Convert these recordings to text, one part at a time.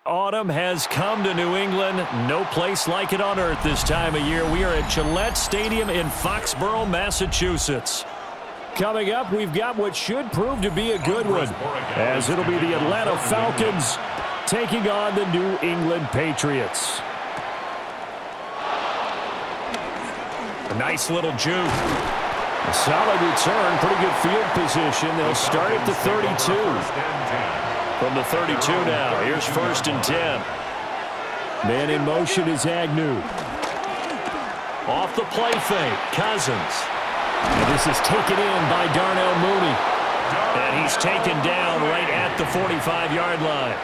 autumn has come to New England. No place like it on earth this time of year. We are at Gillette Stadium in Foxborough, Massachusetts. Coming up, we've got what should prove to be a good one, as it'll be the Atlanta Falcons taking on the New England Patriots. A nice little juke. A solid return, pretty good field position. They'll start at the 32. From the 32 now, here's 1st and 10. Man in motion is Agnew. Off the play fake, Cousins. And this is taken in by Darnell Mooney. And he's taken down right at the 45-yard line.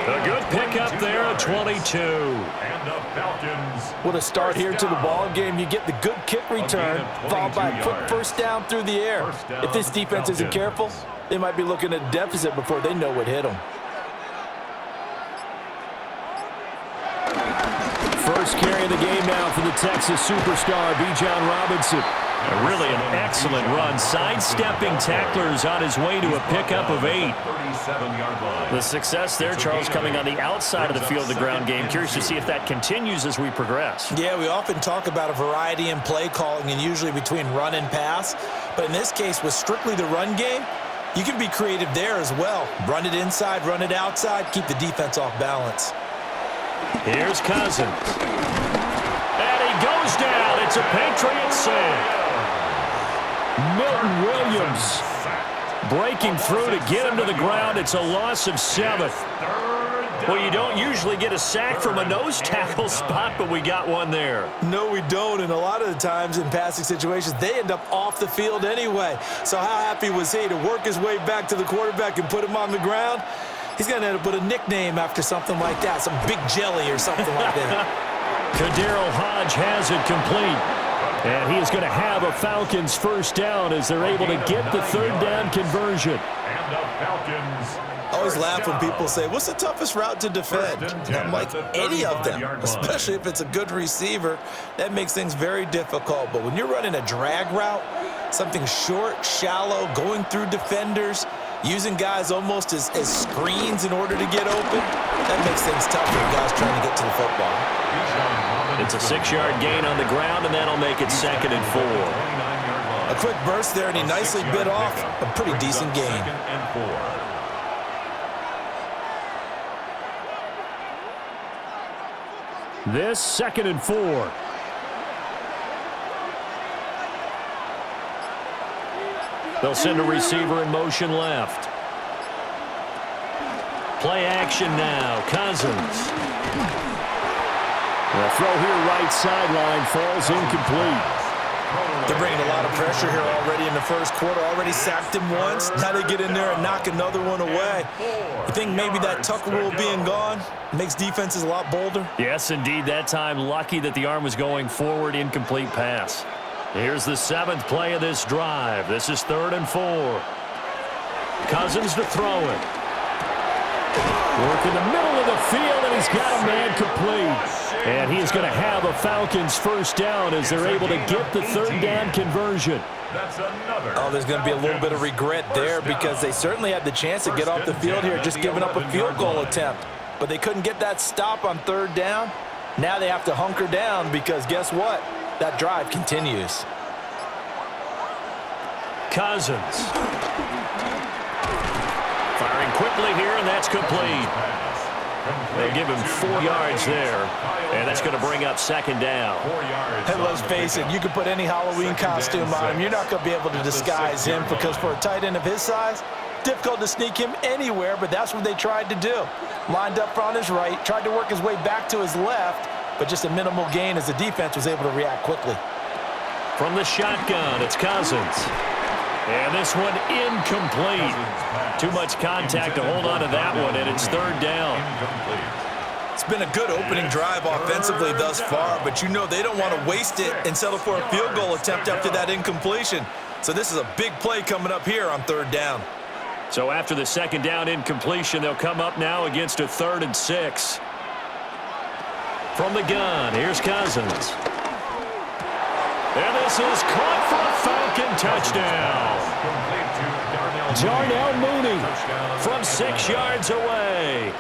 A good pickup there at 22. What a start here to the ball game. You get the good kick return, followed by a quick first down through the air. If this defense isn't careful, they might be looking at a deficit before they know what hit them. First carry of the game now for the Texas superstar, Bijan Robinson. Really an excellent run, sidestepping tacklers on his way to a pickup of 8. The success there, Charles, coming on the outside of the field of the ground game. Curious to see if that continues as we progress. Yeah, we often talk about a variety in play calling and usually between run and pass. But in this case, with strictly the run game, you can be creative there as well. Run it inside, run it outside, keep the defense off balance. Here's Cousins. And he goes down. It's a Patriots sack. Milton Williams breaking through to get him to the ground. It's a loss of 7. Well, you don't usually get a sack from a nose tackle spot, but we got one there. No, we don't, and a lot of the times in passing situations, they end up off the field anyway. So how happy was he to work his way back to the quarterback and put him on the ground? He's going to end up with a nickname after something like that, some big jelly or something like that. Kadarius Hodge has it complete. And he is going to have a Falcons first down as they're able to get the third down conversion. I always laugh when people say, what's the toughest route to defend? I'm like, any of them, especially if it's a good receiver. That makes things very difficult. But when you're running a drag route, something short, shallow, going through defenders, using guys almost as screens in order to get open, that makes things tough for guys trying to get to the football. It's a 6-yard gain on the ground, and that'll make it 2nd and 4. A quick burst there, and he nicely bit off a pretty decent gain. This 2nd and 4. They'll send a receiver in motion left. Play action now. Cousins. The throw here right sideline falls incomplete. They're bringing a lot of pressure here already in the first quarter. Already sacked him once. Now they get in there and knock another one away. You think maybe that Tucker rule being gone makes defenses a lot bolder? Yes, indeed. That time lucky that the arm was going forward. Incomplete pass. Here's the 7th play of this drive. This is 3rd and 4. Cousins to throw it. Work in the middle of the field, and he's got a man complete. And he is going to have a Falcons first down as they're able to get the third down conversion. Oh, there's going to be a little bit of regret there because they certainly had the chance to get off the field here, just giving up a field goal attempt. But they couldn't get that stop on 3rd down. Now they have to hunker down because guess what? That drive continues. Cousins. Firing quickly here, and that's complete. They'll give him 4 yards there, and that's going to bring up 2nd down. And let's face it, you can put any Halloween costume on him. You're not going to be able to disguise him because for a tight end of his size, difficult to sneak him anywhere, but that's what they tried to do. Lined up on his right, tried to work his way back to his left, but just a minimal gain as the defense was able to react quickly. From the shotgun, it's Cousins. And this one incomplete. Too much contact to hold on to that one, and it's 3rd down. It's been a good opening drive offensively thus far, but you know they don't want to waste it and settle for a field goal attempt after that incompletion. So this is a big play coming up here on 3rd down. So after the 2nd down incompletion, they'll come up now against a 3rd and 6. From the gun, here's Cousins. And this is caught for a Falcon touchdown. Darnell Mooney from 6 yards away.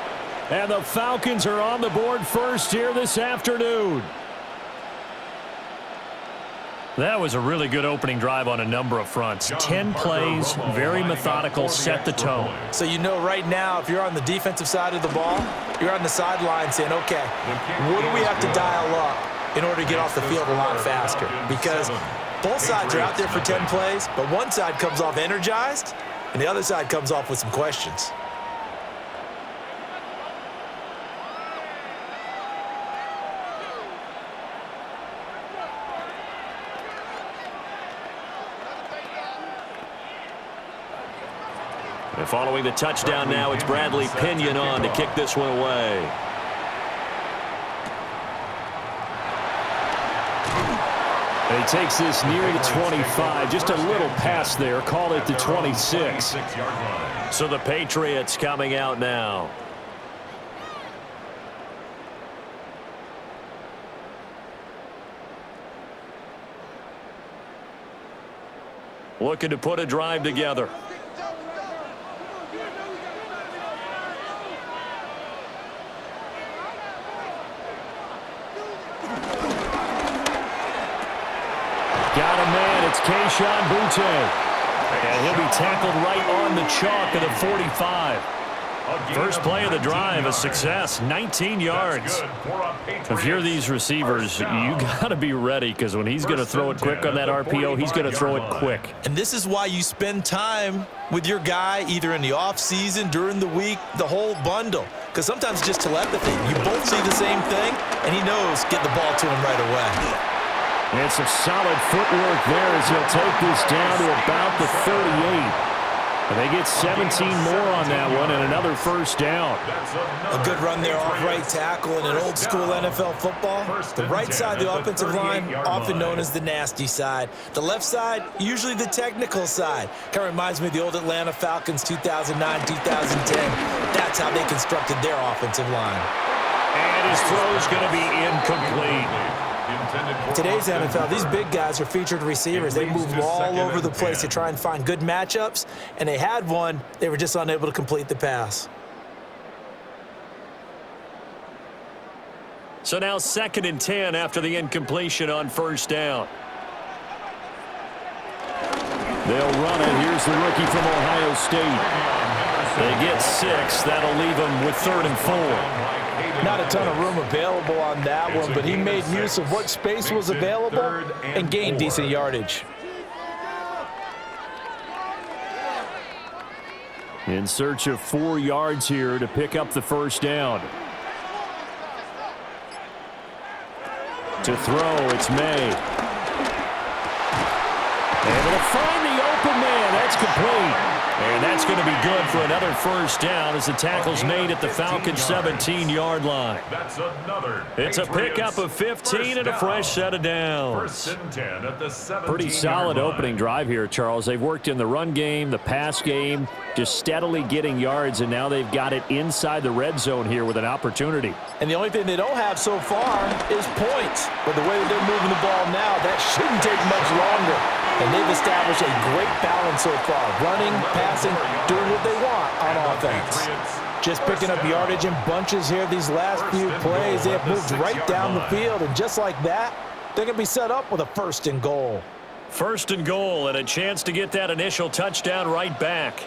And the Falcons are on the board first here this afternoon. That was a really good opening drive on a number of fronts. 10 plays, very methodical, set the tone. So you know right now, if you're on the defensive side of the ball, you're on the sideline saying, okay, what do we have to dial up in order to get off the field a lot faster? Because both sides are out there for 10 plays, but one side comes off energized, and the other side comes off with some questions. And following the touchdown now, it's Bradley Pinion on to kick this one away. And he takes this near the 25. Just a little pass there. Call it the 26. So the Patriots coming out now. Looking to put a drive together. Got a man, it's Kayshon Boutte. And he'll be tackled right on the chalk of the 45. First play of the drive, a success, 19 yards. If you're these receivers, you got to be ready, because when he's going to throw it quick on that RPO, he's going to throw it quick. And this is why you spend time with your guy either in the offseason, during the week, the whole bundle. Because sometimes it's just telepathy. You both see the same thing, and he knows get the ball to him right away. And some solid footwork there as he'll take this down to about the 38. And they get 17 more on that one and another first down. A good run there off right tackle in an old school NFL football. The right side of the offensive line, often known as the nasty side. The left side, usually the technical side. Kind of reminds me of the old Atlanta Falcons 2009, 2010. That's how they constructed their offensive line. And his throw's going to be incomplete. Today's NFL, these big guys are featured receivers. They move all over the place to try and find good matchups, and they had one. They were just unable to complete the pass. So now 2nd and 10 after the incompletion on first down. They'll run it. Here's the rookie from Ohio State. They get 6. That'll leave them with 3rd and 4. Not a ton of room available on that one, but he made use of what space was available and gained decent yardage. In search of 4 yards here to pick up the first down. To throw, it's May. Able to find the open man. That's complete. And that's going to be good for another first down as the tackle's made at the Falcons' 17-yard line. It's a pickup of 15 and a fresh set of downs. Pretty solid opening drive here, Charles. They've worked in the run game, the pass game, just steadily getting yards, and now they've got it inside the red zone here with an opportunity. And the only thing they don't have so far is points. But the way that they're moving the ball now, that shouldn't take much longer. And they've established a great balance so far. Running, passing, doing what they want on offense. Just picking up yardage in bunches here these last few plays. They have moved right down the field. And just like that, they're going to be set up with a 1st and goal. 1st and goal and a chance to get that initial touchdown right back.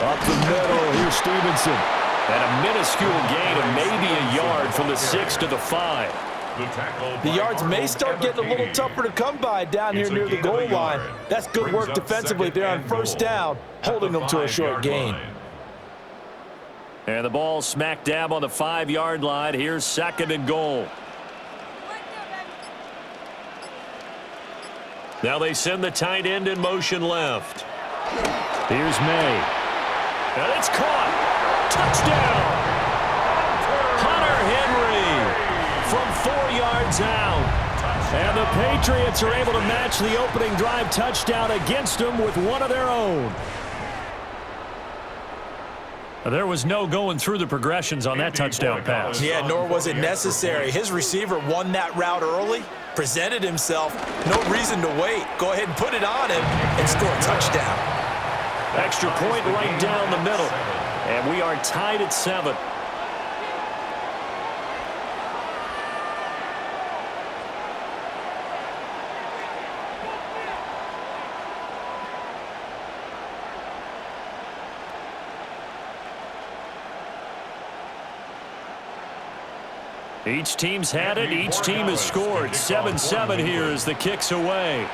Up the middle, here's Stevenson. And a minuscule gain of maybe a yard from the 6 to the 5. The yards may start getting a little tougher to come by down here near the goal line. That's good work defensively there on first down, holding them to a short gain. And the ball smack dab on the 5-yard line. Here's 2nd and goal. Now they send the tight end in motion left. Here's May. And it's caught. Touchdown. Hunter Henry from 4 yards out. And the Patriots are able to match the opening drive touchdown against them with one of their own. There was no going through the progressions on that touchdown pass. Yeah, nor was it necessary. His receiver won that route early, presented himself. No reason to wait. Go ahead and put it on him and score a touchdown. Extra point right down the middle. And we are tied at 7. Each team's had it. Each team has scored. 7-7 here as the kick's away.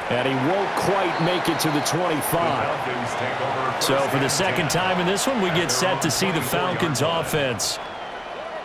And he won't quite make it to the 25. So for the second time in this one, we get set to see the Falcons offense.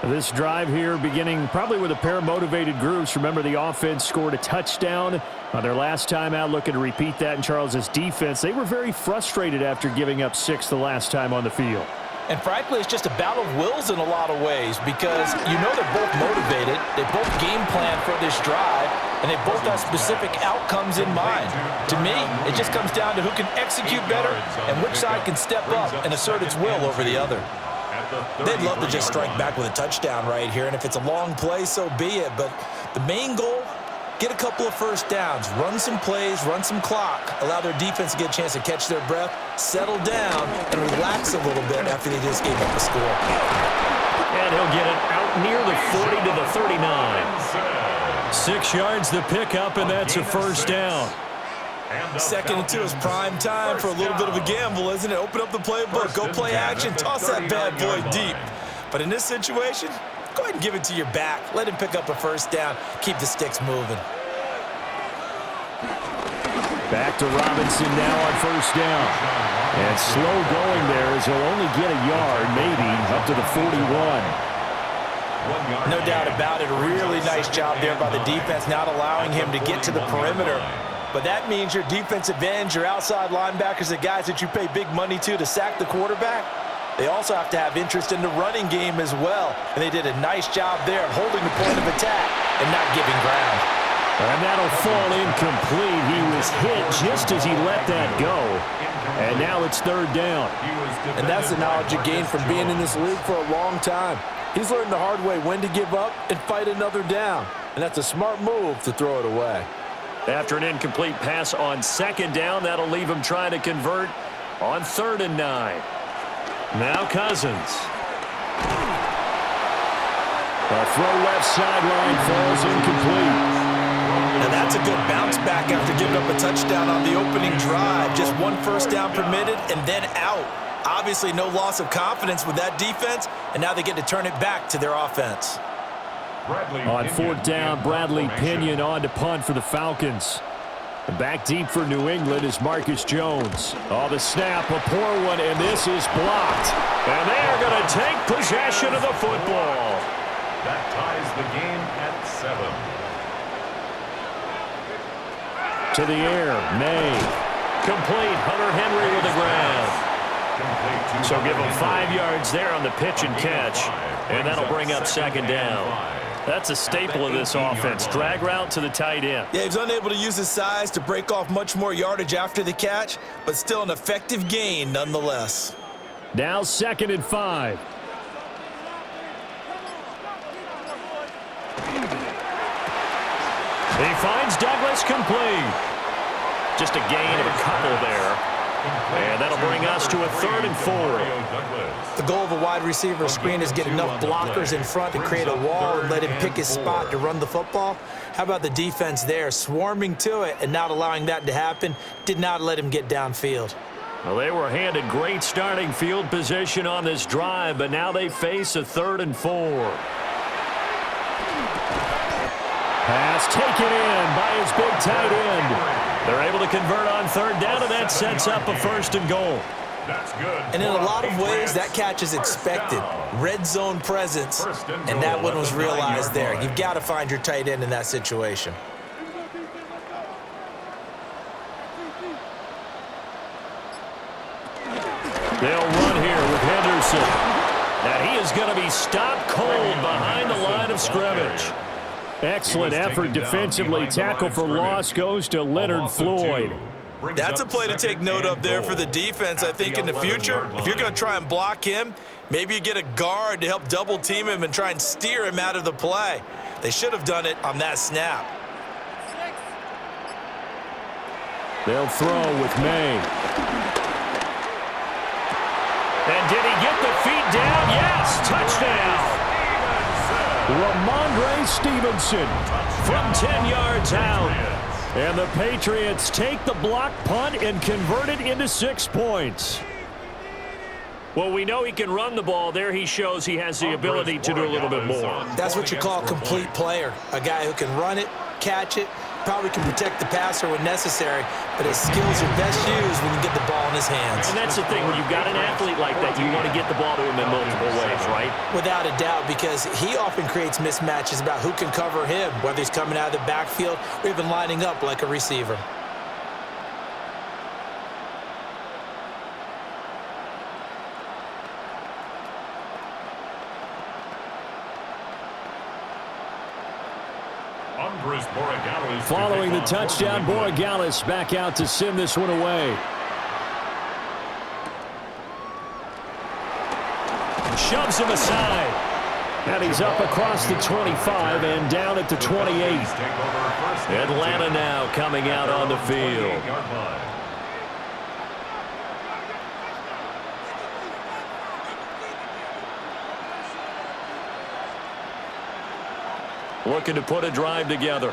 This drive here beginning probably with a pair of motivated groups. Remember, the offense scored a touchdown on their last time out, looking to repeat that in Charles's defense. They were very frustrated after giving up 6 the last time on the field. And frankly, it's just a battle of wills in a lot of ways because you know they're both motivated, they both game plan for this drive, and they both have specific outcomes in mind. To me, it just comes down to who can execute better and which side can step up and assert its will over the other. They'd love to just strike back with a touchdown right here, and if it's a long play, so be it. But the main goal, get a couple of first downs, run some plays, run some clock, allow their defense to get a chance to catch their breath, settle down, and relax a little bit after they just gave up a score. And he'll get it out near the 40 to the 39. 6 yards the pickup, and that's a first down. Second and 2 is prime time for a little bit of a gamble, isn't it? Open up the playbook, go play action, toss that bad boy deep. But in this situation, go ahead and give it to your back. Let him pick up a first down. Keep the sticks moving. Back to Robinson now on first down. And slow going there as he'll only get a yard, maybe, up to the 41. No doubt about it. A really nice job there by the defense, not allowing him to get to the perimeter. But that means your defensive ends, your outside linebackers, the guys that you pay big money to sack the quarterback, they also have to have interest in the running game as well. And they did a nice job there of holding the point of attack and not giving ground. And that'll fall incomplete. He was hit just as he let that go. And now it's third down. And that's the knowledge you gain from being in this league for a long time. He's learned the hard way when to give up and fight another down. And that's a smart move to throw it away. After an incomplete pass on second down, that'll leave him trying to convert on 3rd and 9. Now Cousins. A throw left sideline falls incomplete. Now that's a good bounce back after giving up a touchdown on the opening drive. Just 1 first down permitted and then out. Obviously no loss of confidence with that defense, and now they get to turn it back to their offense. On 4th down, Bradley Pinion on to punt for the Falcons. Back deep for New England is Marcus Jones. Oh, the snap, a poor one, and this is blocked. And they're going to take possession of the football. That ties the game at 7. To the air, May. Complete, Hunter Henry with the grab. So give him 5 yards there on the pitch and catch, and that'll bring up second down. That's a staple of this offense. Drag route to the tight end. Yeah, he's unable to use his size to break off much more yardage after the catch, but still an effective gain nonetheless. Now 2nd and 5. He finds Douglas complete. Just a gain of a couple there. And that'll bring us to a 3rd and 4. The goal of a wide receiver screen is get enough blockers in front to create a wall and let him pick his spot to run the football. How about the defense there, swarming to it and not allowing that to happen, did not let him get downfield. Well, they were handed great starting field position on this drive, but now they face a 3rd and 4. Pass taken in by his big tight end. They're able to convert on 3rd down, and that sets up a 1st and goal. That's good. And in a lot of ways, that catch is expected. Red zone presence, and that one was realized there. You've got to find your tight end in that situation. They'll run here with Henderson. And he is going to be stopped cold behind the line of scrimmage. Excellent effort defensively. Tackle for loss goes to Leonard Floyd. That's a play to take note of there for the defense, I think, in the future. If you're going to try and block him, maybe you get a guard to help double team him and try and steer him out of the play. They should have done it on that snap. They'll throw with May. And did he get the feet down? Yes, touchdown. Ramondre Stevenson from 10 yards out. And the Patriots take the block punt and convert it into 6 points. Well, we know he can run the ball. There he shows he has the ability to do a little bit more. That's what you call a complete player. A guy who can run it, catch it, probably can protect the passer when necessary, but his skills are best used when you get the ball in his hands. And that's the thing. When you've got an athlete like that, you want to get the ball to him in multiple ways, right? Without a doubt, because he often creates mismatches about who can cover him, whether he's coming out of the backfield or even lining up like a receiver. Following the touchdown, Borregales back out to send this one away. Shoves him aside. And he's up across the 25 and down at the 28. Atlanta now coming out on the field. Looking to put a drive together.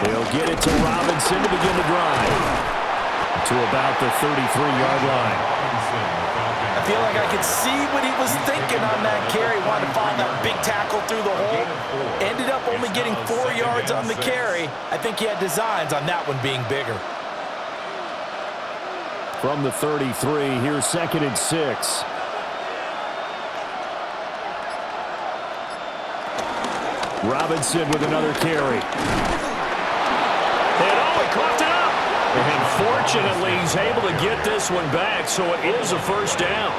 They'll get it to Robinson to begin the drive. To about the 33-yard line. I feel like I could see what he was thinking on that carry. Wanted to find that big tackle through the hole. Ended up only getting 4 yards on the carry. I think he had designs on that one being bigger. From the 33, here's 2nd and 6. Robinson with another carry. And he coughed it up. And fortunately, he's able to get this one back, so it is a first down.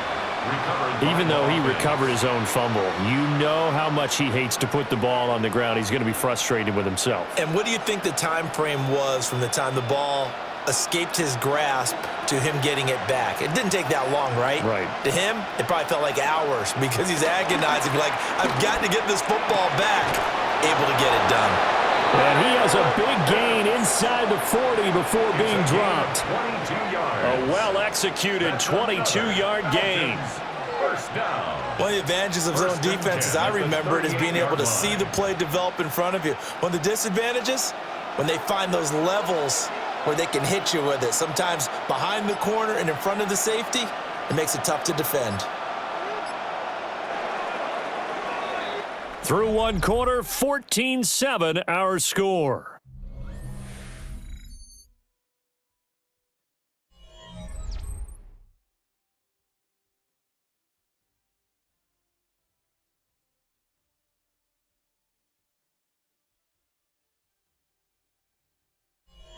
Even though he recovered his own fumble, you know how much he hates to put the ball on the ground. He's going to be frustrated with himself. And what do you think the time frame was from the time the ball escaped his grasp to him getting it back? It didn't take that long, right? Right. To him, it probably felt like hours because he's agonizing, like, I've got to get this football back. Able to get it done. And he has a big gain inside the 40 before being dropped. A well-executed 22-yard gain. One of the advantages of zone defense, as I remember it, is being able to see the play develop in front of you. One of the disadvantages, when they find those levels where they can hit you with it, sometimes behind the corner and in front of the safety, it makes it tough to defend. Through one quarter, 14-7 our score.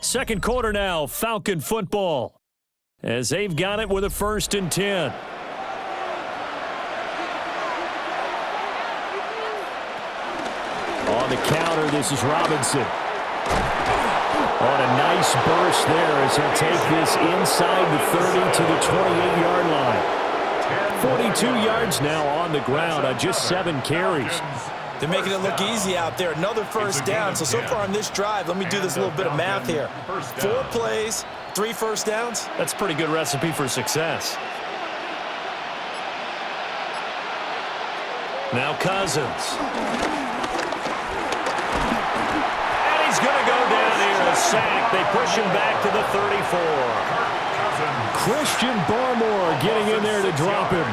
Second quarter now, Falcon football, as they've got it with a 1st and 10. On the counter, this is Robinson. On a nice burst there as he'll take this inside the 30 to the 28-yard line. 42 yards now on the ground on just 7 carries. They're making it look easy out there. Another first down. So far on this drive, let me do this little bit of math here. 4 plays, 3 first downs. That's a pretty good recipe for success. Now Cousins. Going to go down here, a sack. They push him back to the 34. Christian Barmore getting in there to drop him.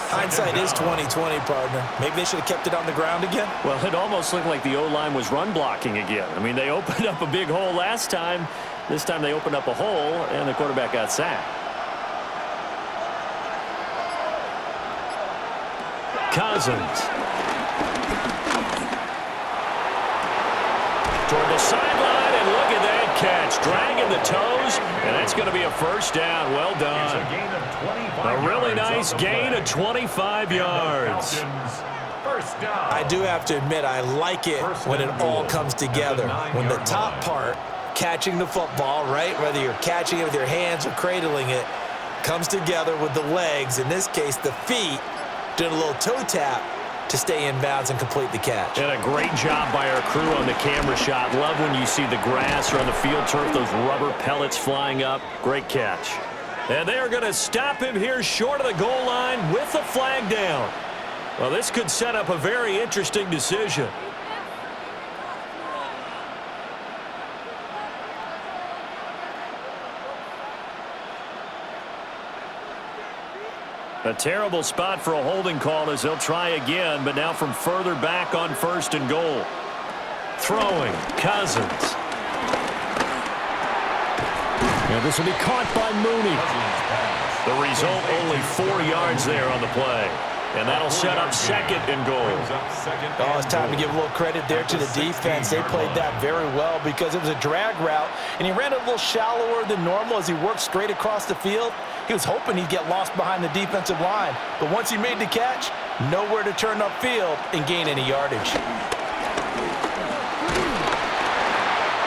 Hindsight is 20/20, partner. Maybe they should have kept it on the ground again. Well, it almost looked like the O-line was run blocking again. I mean, they opened up a big hole last time. This time they opened up a hole, and the quarterback got sacked. Cousins. Toward the sideline, and look at that catch. Dragging the toes, and that's going to be a first down. Well done. A really nice gain of 25 yards. I do have to admit, I like it when it all comes together. When the top part, catching the football, right, whether you're catching it with your hands or cradling it, comes together with the legs, in this case the feet, doing a little toe tap, to stay in bounds and complete the catch. And a great job by our crew on the camera shot. Love when you see the grass or on the field turf, those rubber pellets flying up. Great catch. And they are going to stop him here short of the goal line with the flag down. Well, this could set up a very interesting decision. A terrible spot for a holding call as they'll try again, but now from further back on 1st and goal. Throwing, Cousins. And this will be caught by Mooney. The result, only 4 yards there on the play. And that'll set up 2nd and goal. Oh, it's time to give a little credit there to the defense. They played that very well because it was a drag route, and he ran a little shallower than normal as he worked straight across the field. He was hoping he'd get lost behind the defensive line, but once he made the catch, nowhere to turn upfield and gain any yardage.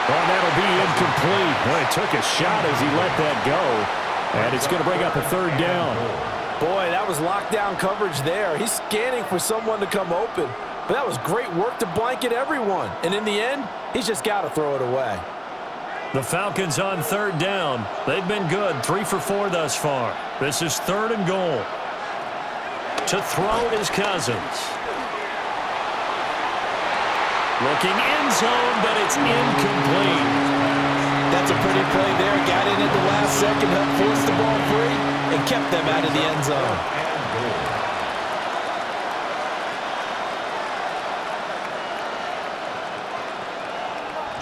Well, that'll be incomplete. Well, he took a shot as he let that go, and it's going to bring up a 3rd down. Boy, that was lockdown coverage there. He's scanning for someone to come open. But that was great work to blanket everyone. And in the end, he's just got to throw it away. The Falcons on 3rd down. They've been good, 3 for 4 thus far. This is 3rd and goal. To throw is Cousins. Looking end zone, but it's incomplete. That's a pretty play there. Got in at the last second, helped force the ball free, and kept them out of the end zone.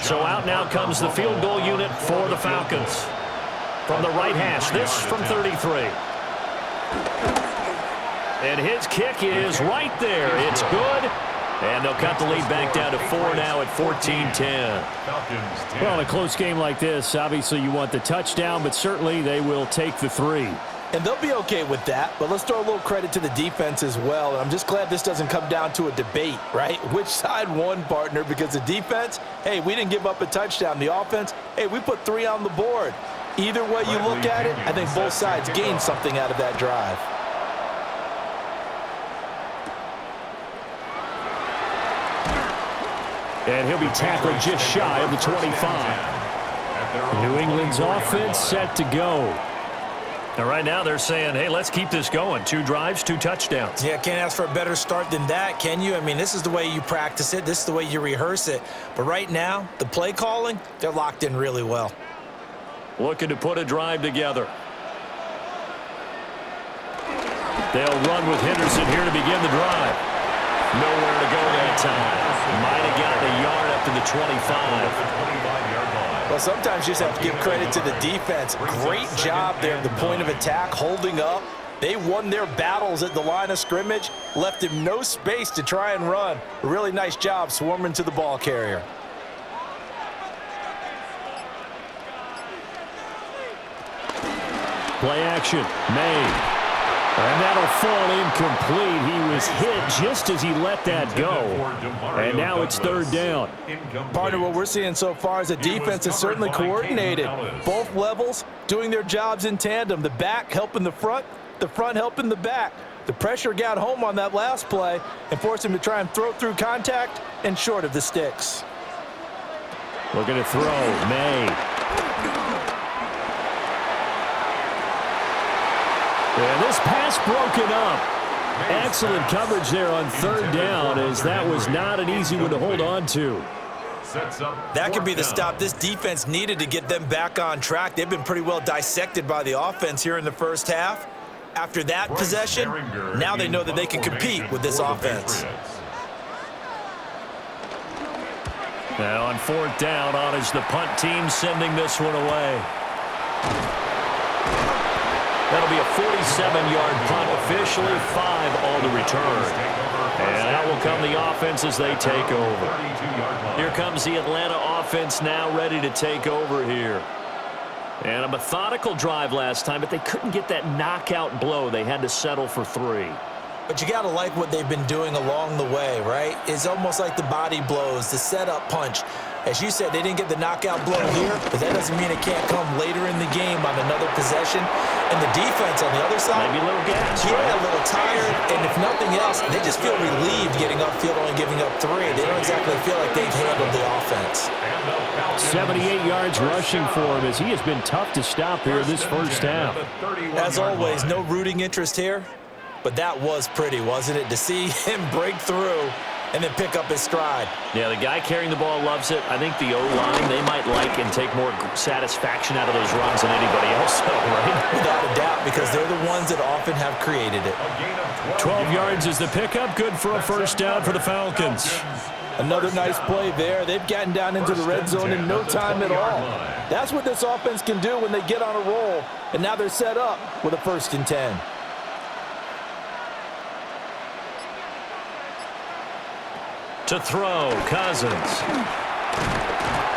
So out now comes the field goal unit for the Falcons. From the right hash, this from 33. And his kick is right there. It's good. And they'll cut the lead back down to 4 now at 14-10. Well, in a close game like this, obviously you want the touchdown, but certainly they will take the 3. And they'll be okay with that, but let's throw a little credit to the defense as well. And I'm just glad this doesn't come down to a debate, right? Which side won, partner? Because the defense, hey, we didn't give up a touchdown. The offense, hey, we put 3 on the board. Either way you look at it, I think both sides gained something out of that drive. And he'll be tackled just shy of the 25. New England's offense set to go. And right now they're saying, hey, let's keep this going. 2 drives, 2 touchdowns. Yeah, can't ask for a better start than that, can you? I mean, this is the way you practice it. This is the way you rehearse it. But right now, the play calling, they're locked in really well. Looking to put a drive together. They'll run with Henderson here to begin the drive. Nowhere to go that time. Might have gotten a yard up to the 25. Well, sometimes you just have to give credit to the defense. Great job there at the point of attack, holding up. They won their battles at the line of scrimmage, left him no space to try and run. A really nice job swarming to the ball carrier. Play action, made. And that'll fall incomplete. He was hit just as he let that go. And now it's 3rd down. Partner, what we're seeing so far is the defense is certainly coordinated. Both levels doing their jobs in tandem. The back helping the front helping the back. The pressure got home on that last play and forced him to try and throw through contact and short of the sticks. Looking to throw, May. And this pass broken up. Excellent coverage there on 3rd down, as that was not an easy one to hold on to. That could be the stop this defense needed to get them back on track. They've been pretty well dissected by the offense here in the first half. After that possession, now they know that they can compete with this offense. Now on 4th down, on is the punt team sending this one away. That'll be a 47-yard punt, officially 5 on the return. And out will come the offense as they take over. Here comes the Atlanta offense now ready to take over here. And a methodical drive last time, but they couldn't get that knockout blow. They had to settle for 3. But you got to like what they've been doing along the way, right? It's almost like the body blows, the setup punch. As you said, they didn't get the knockout blow here, but that doesn't mean it can't come later in the game on another possession. And the defense on the other side, maybe a little gas, yeah, right? a little tired. And if nothing else, they just feel relieved getting upfield, only giving up 3. They don't exactly feel like they've handled the offense. 78 yards rushing for him as he has been tough to stop here this first half. As always, no rooting interest here, but that was pretty, wasn't it? To see him break through and then pick up his stride. Yeah, the guy carrying the ball loves it. I think the O-line, they might like and take more satisfaction out of those runs than anybody else, right? Without a doubt, because they're the ones that often have created it. 12 yards is the pickup. Good for a first down for the Falcons. Another nice play there. They've gotten down into the red zone in no time at all. That's what this offense can do when they get on a roll, and now they're set up with a 1st and 10. To throw, Cousins.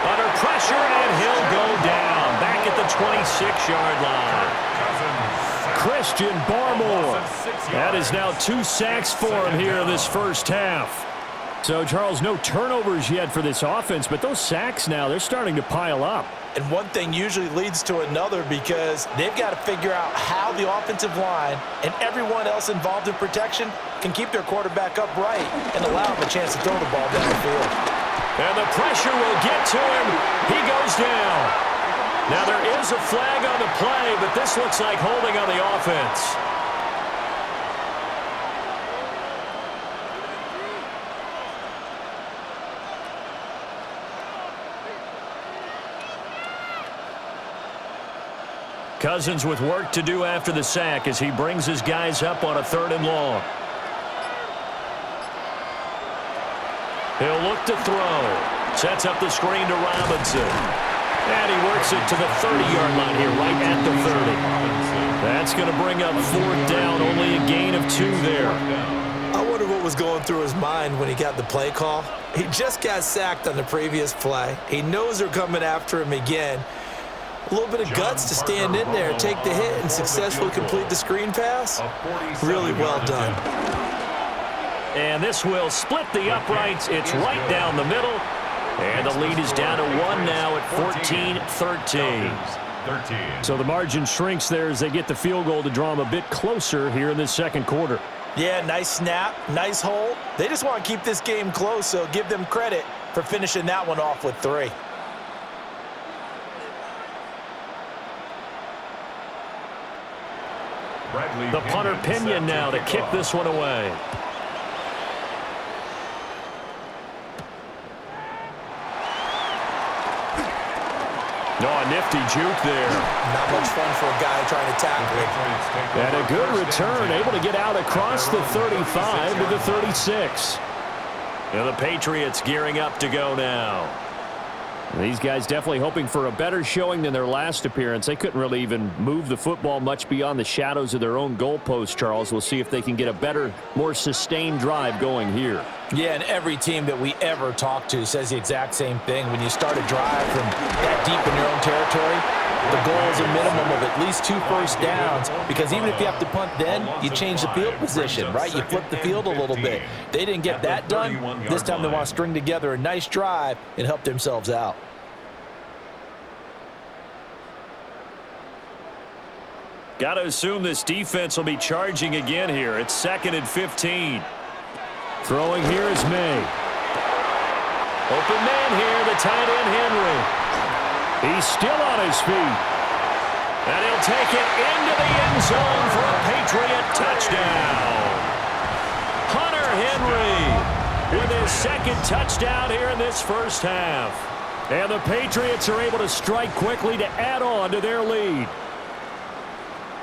Under pressure, and he'll go down. Back at the 26-yard line. Christian Barmore. That is now 2 sacks for him here in this first half. So, Charles, no turnovers yet for this offense, but those sacks now, they're starting to pile up. And one thing usually leads to another because they've got to figure out how the offensive line and everyone else involved in protection can keep their quarterback upright and allow him a chance to throw the ball down the field. And the pressure will get to him. He goes down. Now there is a flag on the play, but this looks like holding on the offense. Cousins with work to do after the sack as he brings his guys up on a 3rd and long. He'll look to throw. Sets up the screen to Robinson. And he works it to the 30-yard line here, right at the 30. That's going to bring up 4th down, only a gain of 2 there. I wonder what was going through his mind when he got the play call. He just got sacked on the previous play. He knows they're coming after him again. A little bit of guts to stand in there, take the hit, and successfully complete the screen pass. Really well done. And this will split the uprights. It's right down the middle. And the lead is down to 1 now at 14-13. So the margin shrinks there as they get the field goal to draw them a bit closer here in this second quarter. Yeah, nice snap, nice hold. They just want to keep this game close, so give them credit for finishing that one off with 3. The punter Pinion now to kick this one away. Oh, a nifty juke there. Not much fun for a guy trying to tackle it. And a good return, able to get out across the 35 to the 36. And the Patriots gearing up to go now. These guys definitely hoping for a better showing than their last appearance. They couldn't really even move the football much beyond the shadows of their own goalpost, Charles. We'll see if they can get a better, more sustained drive going here. Yeah, and every team that we ever talk to says the exact same thing. When you start a drive from that deep in your own territory, the goal is a minimum of at least 2 first downs, because even if you have to punt then, you change the field position, right? You flip the field a little bit. They didn't get that done. This time they want to string together a nice drive and help themselves out. Got to assume this defense will be charging again here. It's 2nd and 15. Throwing here is May. Open man here, the tight end Henry. He's still on his feet. And he'll take it into the end zone for a Patriot touchdown. Hunter Henry with his 2nd touchdown here in this first half. And the Patriots are able to strike quickly to add on to their lead.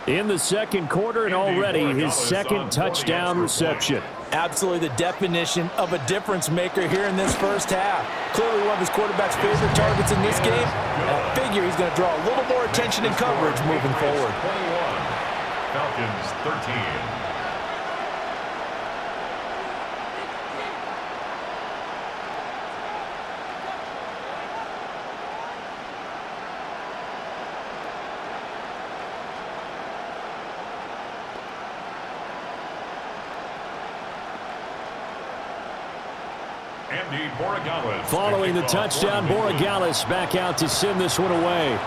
In the second quarter, and already his 2nd touchdown reception. Absolutely the definition of a difference maker here in this first half. Clearly one of his quarterback's favorite targets in this game. And I figure he's going to draw a little more attention and coverage moving forward. 21, Falcons 13. Following the touchdown, Borregales back out to send this one away.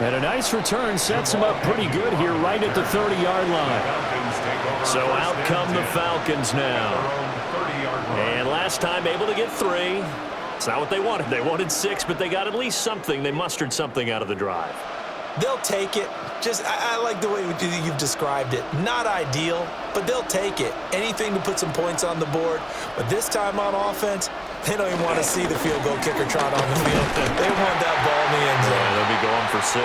And a nice return sets him up pretty good here right at the 30-yard line. So out come the Falcons now. And last time able to get 3. It's not what they wanted. They wanted 6, but they got at least something. They mustered something out of the drive. They'll take it. I like the way you've described it. Not ideal, but they'll take it. Anything to put some points on the board. But this time on offense, they don't even want to see the field goal kicker trot on the field. They want that ball in the end zone. Yeah, they'll be going for 6.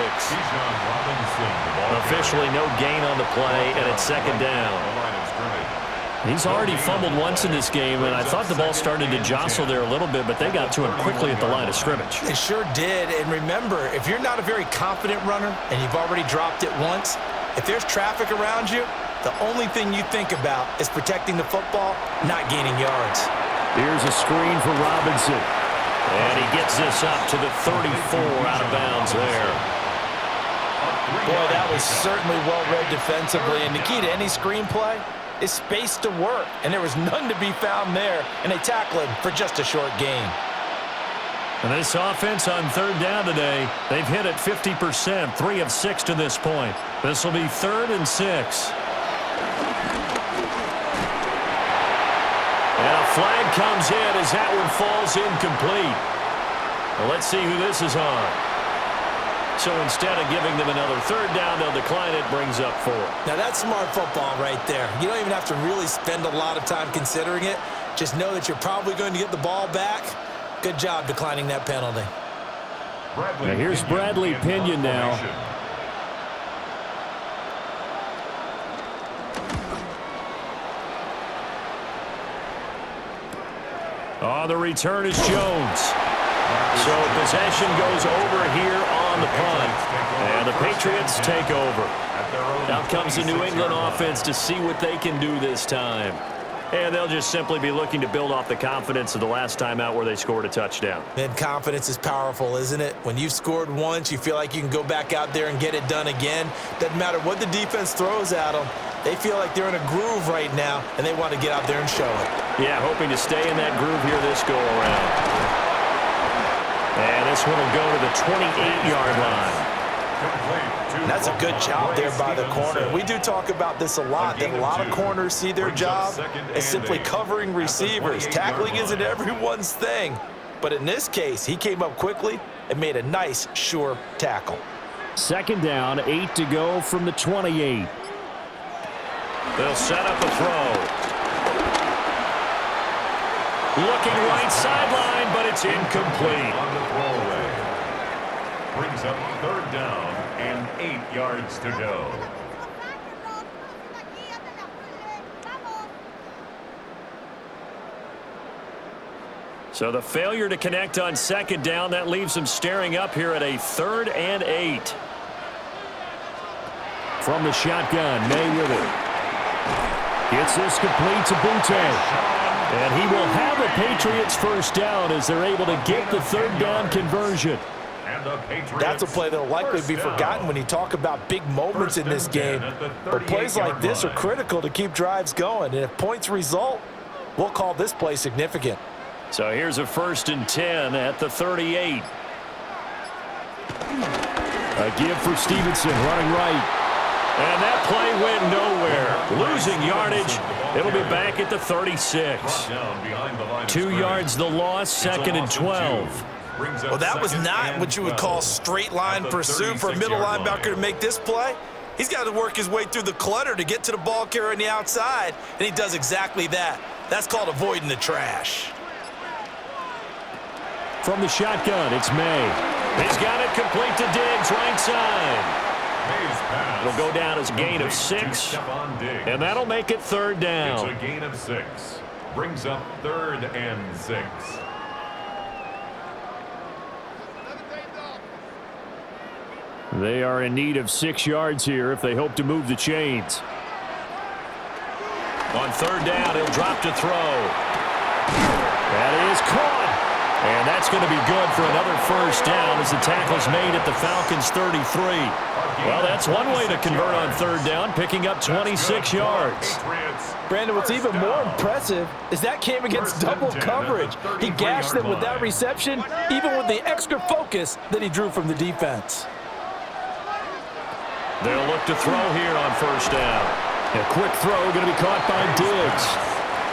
Officially no gain on the play, and it's second down. He's already fumbled once in this game, and I thought the ball started to jostle there a little bit, but they got to him quickly at the line of scrimmage. They sure did. And remember, if you're not a very confident runner and you've already dropped it once, if there's traffic around you, the only thing you think about is protecting the football, not gaining yards. Here's a screen for Robinson. And he gets this up to the 34 out of bounds there. Boy, that was certainly well-read defensively. And the key to any screenplay is space to work. And there was none to be found there. And they tackle him for just a short gain. And this offense on third down today, they've hit it 50%, 3 of 6 to this point. This will be 3rd and 6. And a flag comes in as that one falls incomplete. Well, let's see who this is on. So instead of giving them another third down, they'll decline it, brings up 4. Now that's smart football right there. You don't even have to really spend a lot of time considering it. Just know that you're probably going to get the ball back. Good job declining that penalty. Now here's Bradley Pinion now. Oh, the return is Jones. So possession goes over here on the punt. And the Patriots take over. Out comes the New England offense to see what they can do this time. And they'll just simply be looking to build off the confidence of the last time out where they scored a touchdown. And confidence is powerful, isn't it? When you've scored once, you feel like you can go back out there and get it done again. Doesn't matter what the defense throws at them. They feel like they're in a groove right now, and they want to get out there and show it. Yeah, hoping to stay in that groove here this go-around. And this one will go to the 28-yard line. That's a good job there by the corner. We do talk about this a lot, that a lot of corners see their job as simply covering receivers. Tackling isn't everyone's thing. But in this case, he came up quickly and made a nice, sure tackle. Second down, 8 to go from the 28. They'll set up a throw. Looking right sideline, but it's incomplete. On the throwaway. Brings up 3rd down and 8 yards to go. So the failure to connect on second down, that leaves them staring up here at a 3rd and 8. From the shotgun, May with it. Gets this complete to Butte. And he will have a Patriots first down as they're able to get the 3rd down conversion. That's a play that will likely be forgotten when you talk about big moments in this game. But plays like this are critical to keep drives going. And if points result, we'll call this play significant. So here's a 1st and 10 at the 38. A give for Stevenson running right. And that play went nowhere. Losing yardage. It'll be back at the 36. 2 yards the loss, 2nd and 12. Well, that was not what you would call straight line pursuit for a middle linebacker to make this play. He's got to work his way through the clutter to get to the ball carrier on the outside, and he does exactly that. That's called avoiding the trash. From the shotgun, it's May. He's got it complete to Diggs, right side. It'll go down as a gain of 6, and that'll make it 3rd down. It's a gain of 6. Brings up 3rd and 6. They are in need of 6 yards here if they hope to move the chains. On 3rd down, he'll drop to throw. That is caught. And that's going to be good for another first down as the tackle's made at the Falcons' 33. Well, that's one way to convert on third down, picking up 26 yards. Brandon, what's even more impressive is that came against double coverage. He gashed them with that reception, even with the extra focus that he drew from the defense. They'll look to throw here on first down. A quick throw going to be caught by Diggs.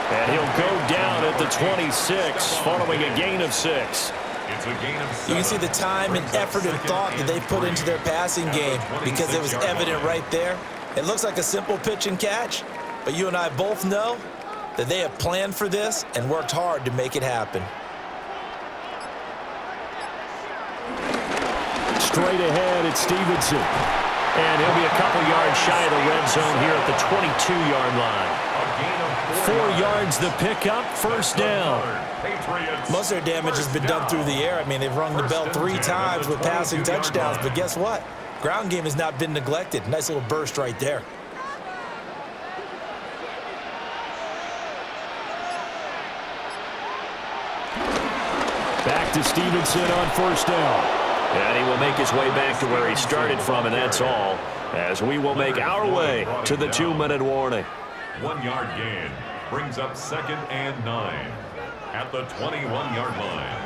And he'll go down at the 26 following a gain of 6. You can see the time and effort and thought that they put into their passing game because it was evident right there. It looks like a simple pitch and catch, but you and I both know that they have planned for this and worked hard to make it happen. Straight ahead, it's Stevenson. And he'll be a couple yards shy of the red zone here at the 22-yard line. 4 yards the pickup, first down. Most of their damage has been done through the air. I mean, they've rung the bell 3 times with passing touchdowns, but guess what? Ground game has not been neglected. Nice little burst right there. Back to Stevenson on first down. And he will make his way back to where he started from, and that's all, as we will make our way to the 2-minute warning. 1 yard gain brings up 2nd and 9 at the 21-yard line.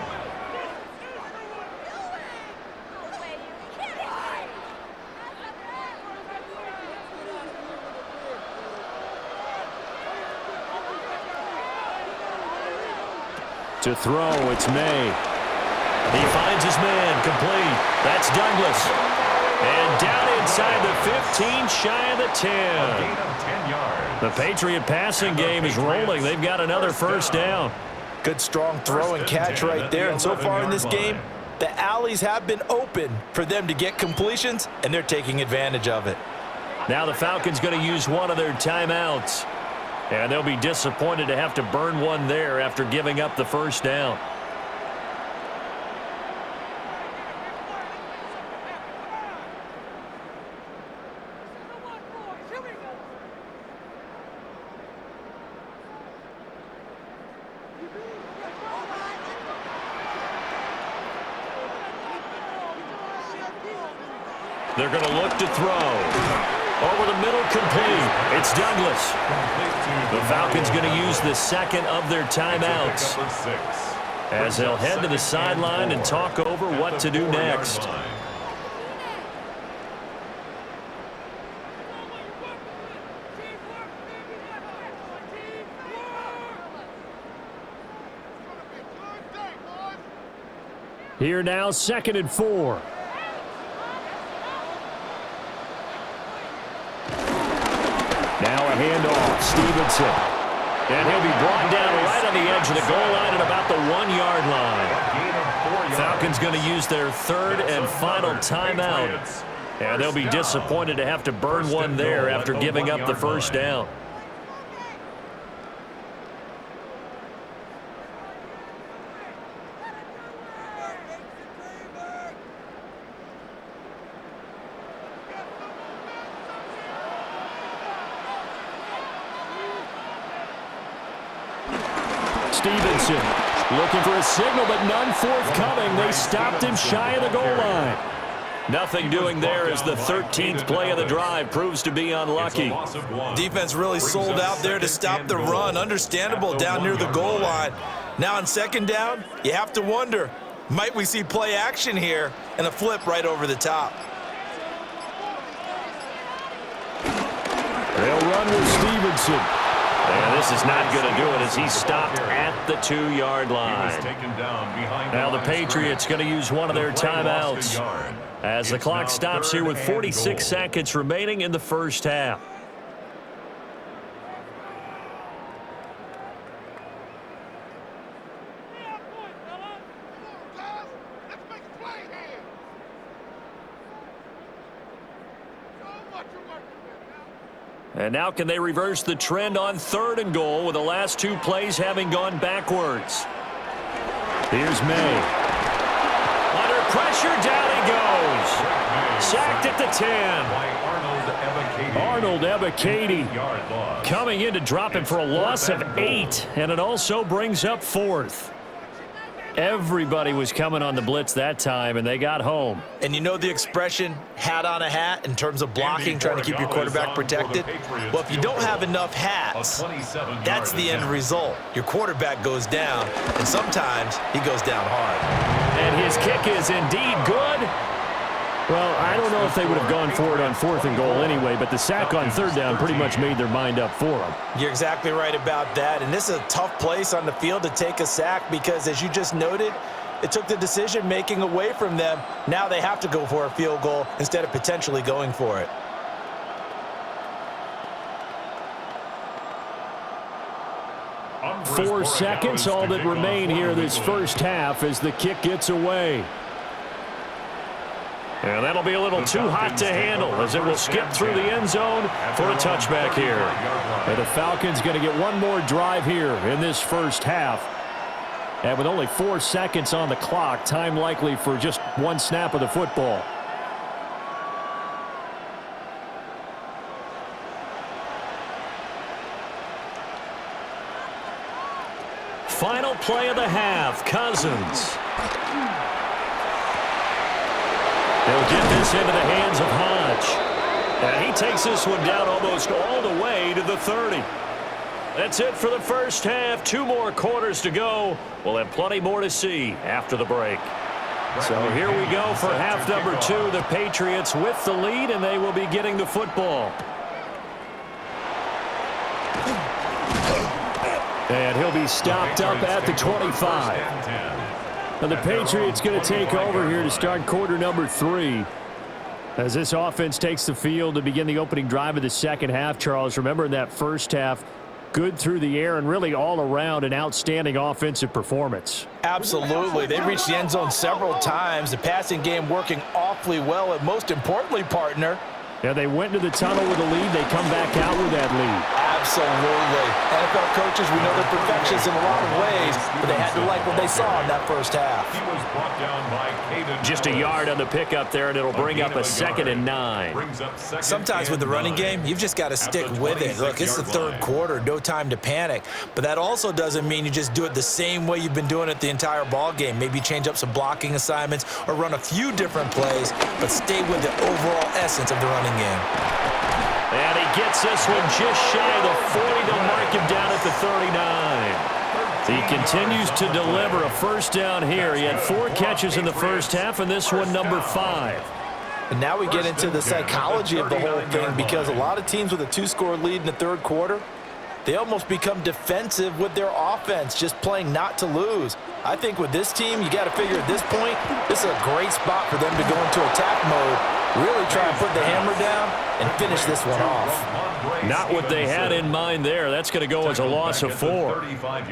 To throw, it's May. He finds his man, complete. That's Douglas. And down inside the 15, shy of the 10. The Patriot passing game is rolling. They've got another first down. Good strong throw and catch right there. And so far in this game, the alleys have been open for them to get completions, and they're taking advantage of it. Now the Falcons going to use one of their timeouts. And they'll be disappointed to have to burn one there after giving up the first down. They're going to look to throw. Over the middle, complete. It's Douglas. The Falcons going to use the second of their timeouts as they'll head to the sideline and talk over what to do next. Here now, 2nd and 4. Now a handoff, Stevenson. And he'll be brought down right on the edge of the goal line at about the 1-yard line. Falcons going to use their 3rd and final timeout. And they'll be disappointed to have to burn one there after giving up the first down. Stevenson looking for a signal, but none forthcoming. They stopped him shy of the goal line. Nothing doing there as the 13th play of the drive proves to be unlucky. Defense really sold out there to stop the run. Understandable down near the goal line. Now on 2nd down, you have to wonder, might we see play action here and a flip right over the top? They'll run with Stevenson. And this is not going to do it as he's stopped at the 2-yard line. Now the Patriots going to use one of their timeouts as the clock stops here with 46 seconds remaining in the first half. And now can they reverse the trend on 3rd and goal with the last 2 plays having gone backwards? Here's May. Under pressure, down he goes. Sacked at the 10. Arnold Ebiketie coming in to drop him for a loss of 8, and it also brings up 4th. Everybody was coming on the blitz that time, and they got home. And you know the expression, hat on a hat, in terms of blocking, trying to keep your quarterback protected? Well, if you don't have enough hats, that's the end result. Your quarterback goes down, and sometimes he goes down hard. And his kick is indeed good. Well, I don't know if they would have gone for it on 4th and goal anyway, but the sack on 3rd down pretty much made their mind up for them. You're exactly right about that, and this is a tough place on the field to take a sack because, as you just noted, it took the decision-making away from them. Now they have to go for a field goal instead of potentially going for it. Four seconds, all that remain here this first half as the kick gets away. And that'll be a little too hot to handle as it will skip through the end zone for a touchback here. And the Falcons going to get one more drive here in this first half. And with only 4 seconds on the clock, time likely for just one snap of the football. Final play of the half, Cousins. They'll get this into the hands of Hodge. And he takes this one down almost all the way to the 30. That's it for the first half. 2 more quarters to go. We'll have plenty more to see after the break. So here we go for half number 2. The Patriots with the lead, and they will be getting the football. And he'll be stopped up at the 25. And the Patriots going to take over here to start quarter number 3. As this offense takes the field to begin the opening drive of the second half, Charles, remember in that first half, good through the air and really all around an outstanding offensive performance. Absolutely. They reached the end zone several times. The passing game working awfully well, and most importantly, partner, yeah, they went to the tunnel with a lead. They come back out with that lead. Absolutely. NFL coaches, we know they're perfectionists in a lot of ways, but they had to like what they saw in that first half. He was brought down by just a yard on the pickup there, and it'll bring up a 2nd and 9. Sometimes with the running game, you've just got to stick with it. Look, it's the third quarter, no time to panic. But that also doesn't mean you just do it the same way you've been doing it the entire ball game. Maybe change up some blocking assignments or run a few different plays, but stay with the overall essence of the running game. And he gets this one just shy of the 40 to mark him down at the 39. He continues to deliver a first down here. He had 4 catches in the first half, and this one number 5. And now we get into the psychology of the whole thing, because a lot of teams with a 2-score lead in the third quarter, they almost become defensive with their offense, just playing not to lose. I think with this team, you got to figure at this point, this is a great spot for them to go into attack mode, really try and put the hammer down and finish this one off. Not what they had in mind there. That's going to go as a loss of 4.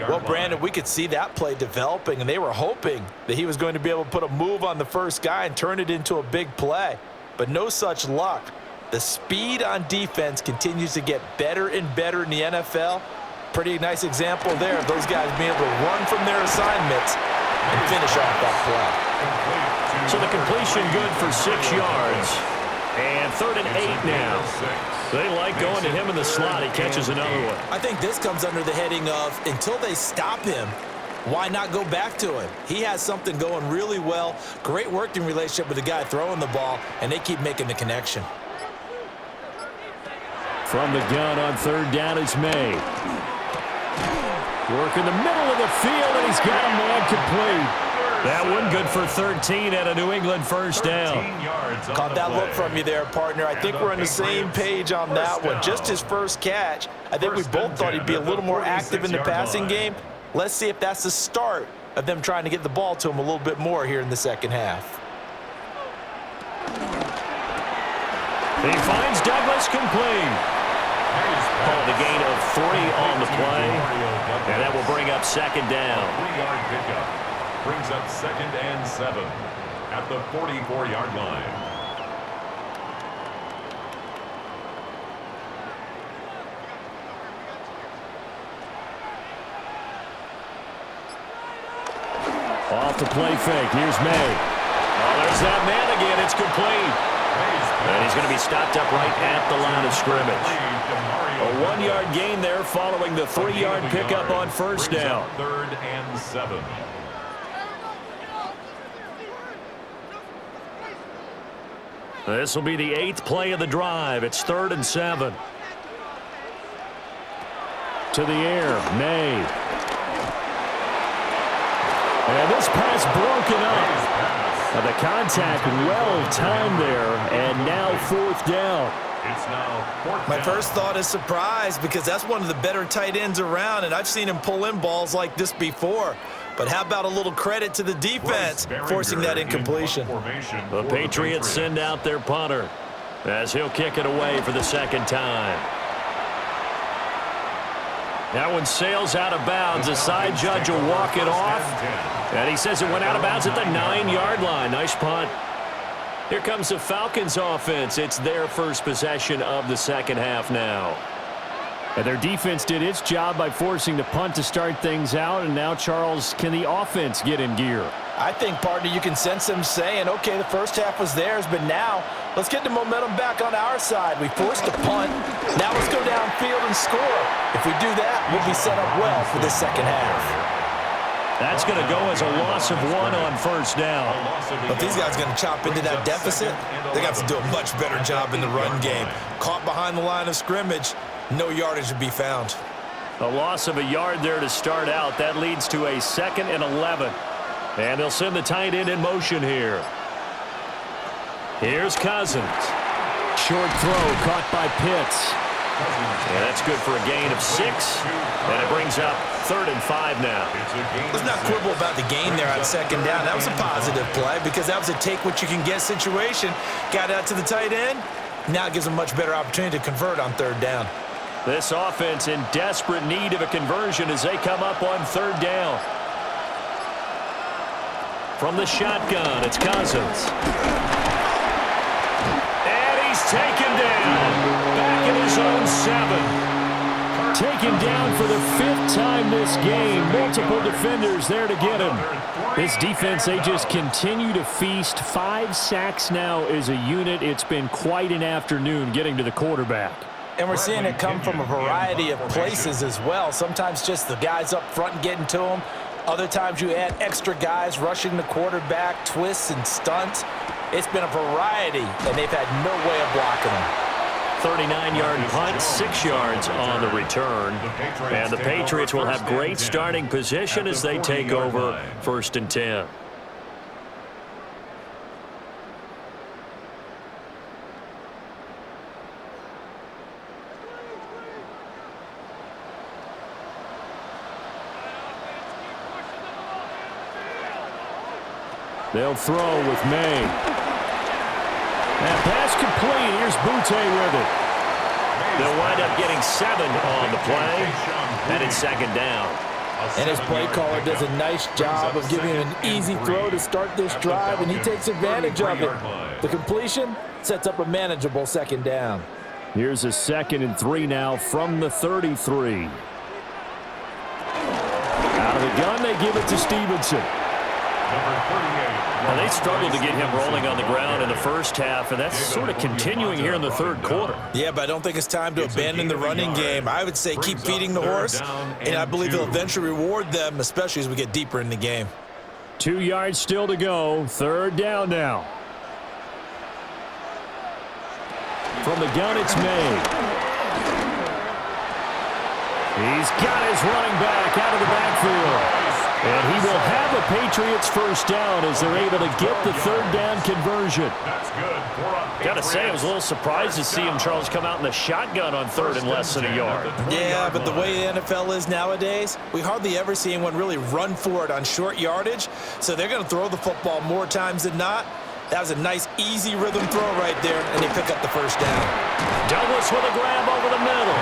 Well, Brandon, we could see that play developing, and they were hoping that he was going to be able to put a move on the first guy and turn it into a big play. But no such luck. The speed on defense continues to get better and better in the NFL. Pretty nice example there of those guys being able to run from their assignments and finish off that play. So the completion good for 6 yards. And 3rd and 8 now. They like going to him in the slot. He catches another one. I think this comes under the heading of, until they stop him, why not go back to him? He has something going really well. Great working relationship with the guy throwing the ball, and they keep making the connection. From the gun on 3rd down is May. Work in the middle of the field, and he's got a man complete. That one good for 13 at a New England first down. Caught that look from you there, partner. I think we're on the same page on that one. Just his first catch. I think we both thought he'd be a little more active in the passing game. Let's see if that's the start of them trying to get the ball to him a little bit more here in the second half. He finds Douglas complete. Called a gain of 3 on the play. And that will bring up 2nd down. 3-yard pickup. Brings up 2nd and 7 at the 44-yard line. Off the play fake. Here's May. Oh, there's that man again. It's complete. And he's going to be stopped up right at the line of scrimmage. A 1-yard gain there following the 3-yard pickup on first down. 3rd and 7. This will be the 8th play of the drive. It's 3rd and 7. To the air, May. And this pass broken up. The contact well-timed there, and now 4th down. It's now 4th down. My first thought is surprise because that's one of the better tight ends around, and I've seen him pull in balls like this before. But how about a little credit to the defense forcing that incompletion? The Patriots send out their punter as he'll kick it away for the 2nd time. That one sails out of bounds. The side judge will walk it off. And he says it went out of bounds at the 9-yard line. Nice punt. Here comes the Falcons offense. It's their first possession of the 2nd half now. And their defense did its job by forcing the punt to start things out. And now, Charles, can the offense get in gear? I think, partner, you can sense them saying, okay, the first half was theirs, but now let's get the momentum back on our side. We forced a punt. Now let's go downfield and score. If we do that, we'll be set up well for the 2nd half. That's going to go as a loss of 1 on 1st down. But these guys are going to chop into that deficit. They got to do a much better job in the run game. Caught behind the line of scrimmage, no yardage to be found. A loss of a yard there to start out. That leads to a 2nd and 11. And they'll send the tight end in motion here. Here's Cousins. Short throw caught by Pitts. And that's good for a gain of 6. And it brings up 3rd and 5 now. Let's not quibble about the gain there on 2nd down. That was a positive play because that was a take-what-you-can-get situation. Got out to the tight end. Now it gives them a much better opportunity to convert on 3rd down. This offense in desperate need of a conversion as they come up on 3rd down. From the shotgun, it's Cousins. And he's taken down. Back in his own 7. Taken down for the 5th time this game. Multiple defenders there to get him. This defense, they just continue to feast. 5 sacks now as a unit. It's been quite an afternoon getting to the quarterback. And we're seeing it come from a variety of places as well. Sometimes just the guys up front and getting to them. Other times you add extra guys rushing the quarterback, twists and stunts. It's been a variety, and they've had no way of blocking them. 39-yard punt, 6 yards on the return. And the Patriots will have great starting position as they take over 1st and 10. They'll throw with May. And pass complete. Here's Butte with it. They'll wind up getting 7 on the play. And it's 2nd down. And his play caller does a nice job of giving him an easy throw to start this drive, and he takes advantage of it. The completion sets up a manageable 2nd down. Here's a 2nd and 3 now from the 33. Out of the gun, they give it to Stevenson. Well, they struggled to get him rolling on the ground in the first half, and that's sort of continuing here in the 3rd quarter. Yeah, but I don't think it's time to abandon the running game. I would say keep feeding the horse, and I believe he'll eventually reward them, especially as we get deeper in the game. 2 yards still to go. 3rd down now. From the gun, it's May. He's got his running back out of the backfield. And he will have a Patriots 1st down as they're able to get the 3rd down conversion. That's good. Got to say, I was a little surprised to see him, Charles, come out in the shotgun on 3rd and less than a yard. Yeah, but the way the NFL is nowadays, we hardly ever see anyone really run for it on short yardage. So they're going to throw the football more times than not. That was a nice, easy rhythm throw right there, and they pick up the 1st down. Douglas with a grab over the middle.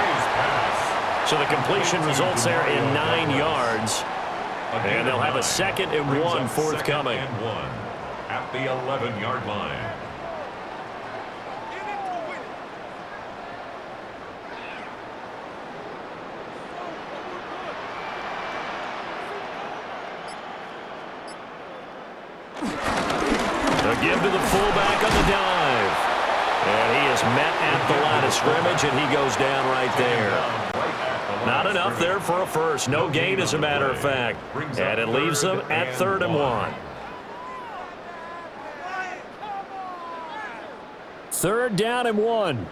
So the completion results there in 9 yards. And they'll have a 2nd and 1 forthcoming. At the 11-yard line. A give to the fullback on the dive. And he is met at the line of scrimmage, and he goes down right there. Not enough there for a first. No gain, as a matter of fact. And it leaves them at 3rd and 1. 3rd down and 1.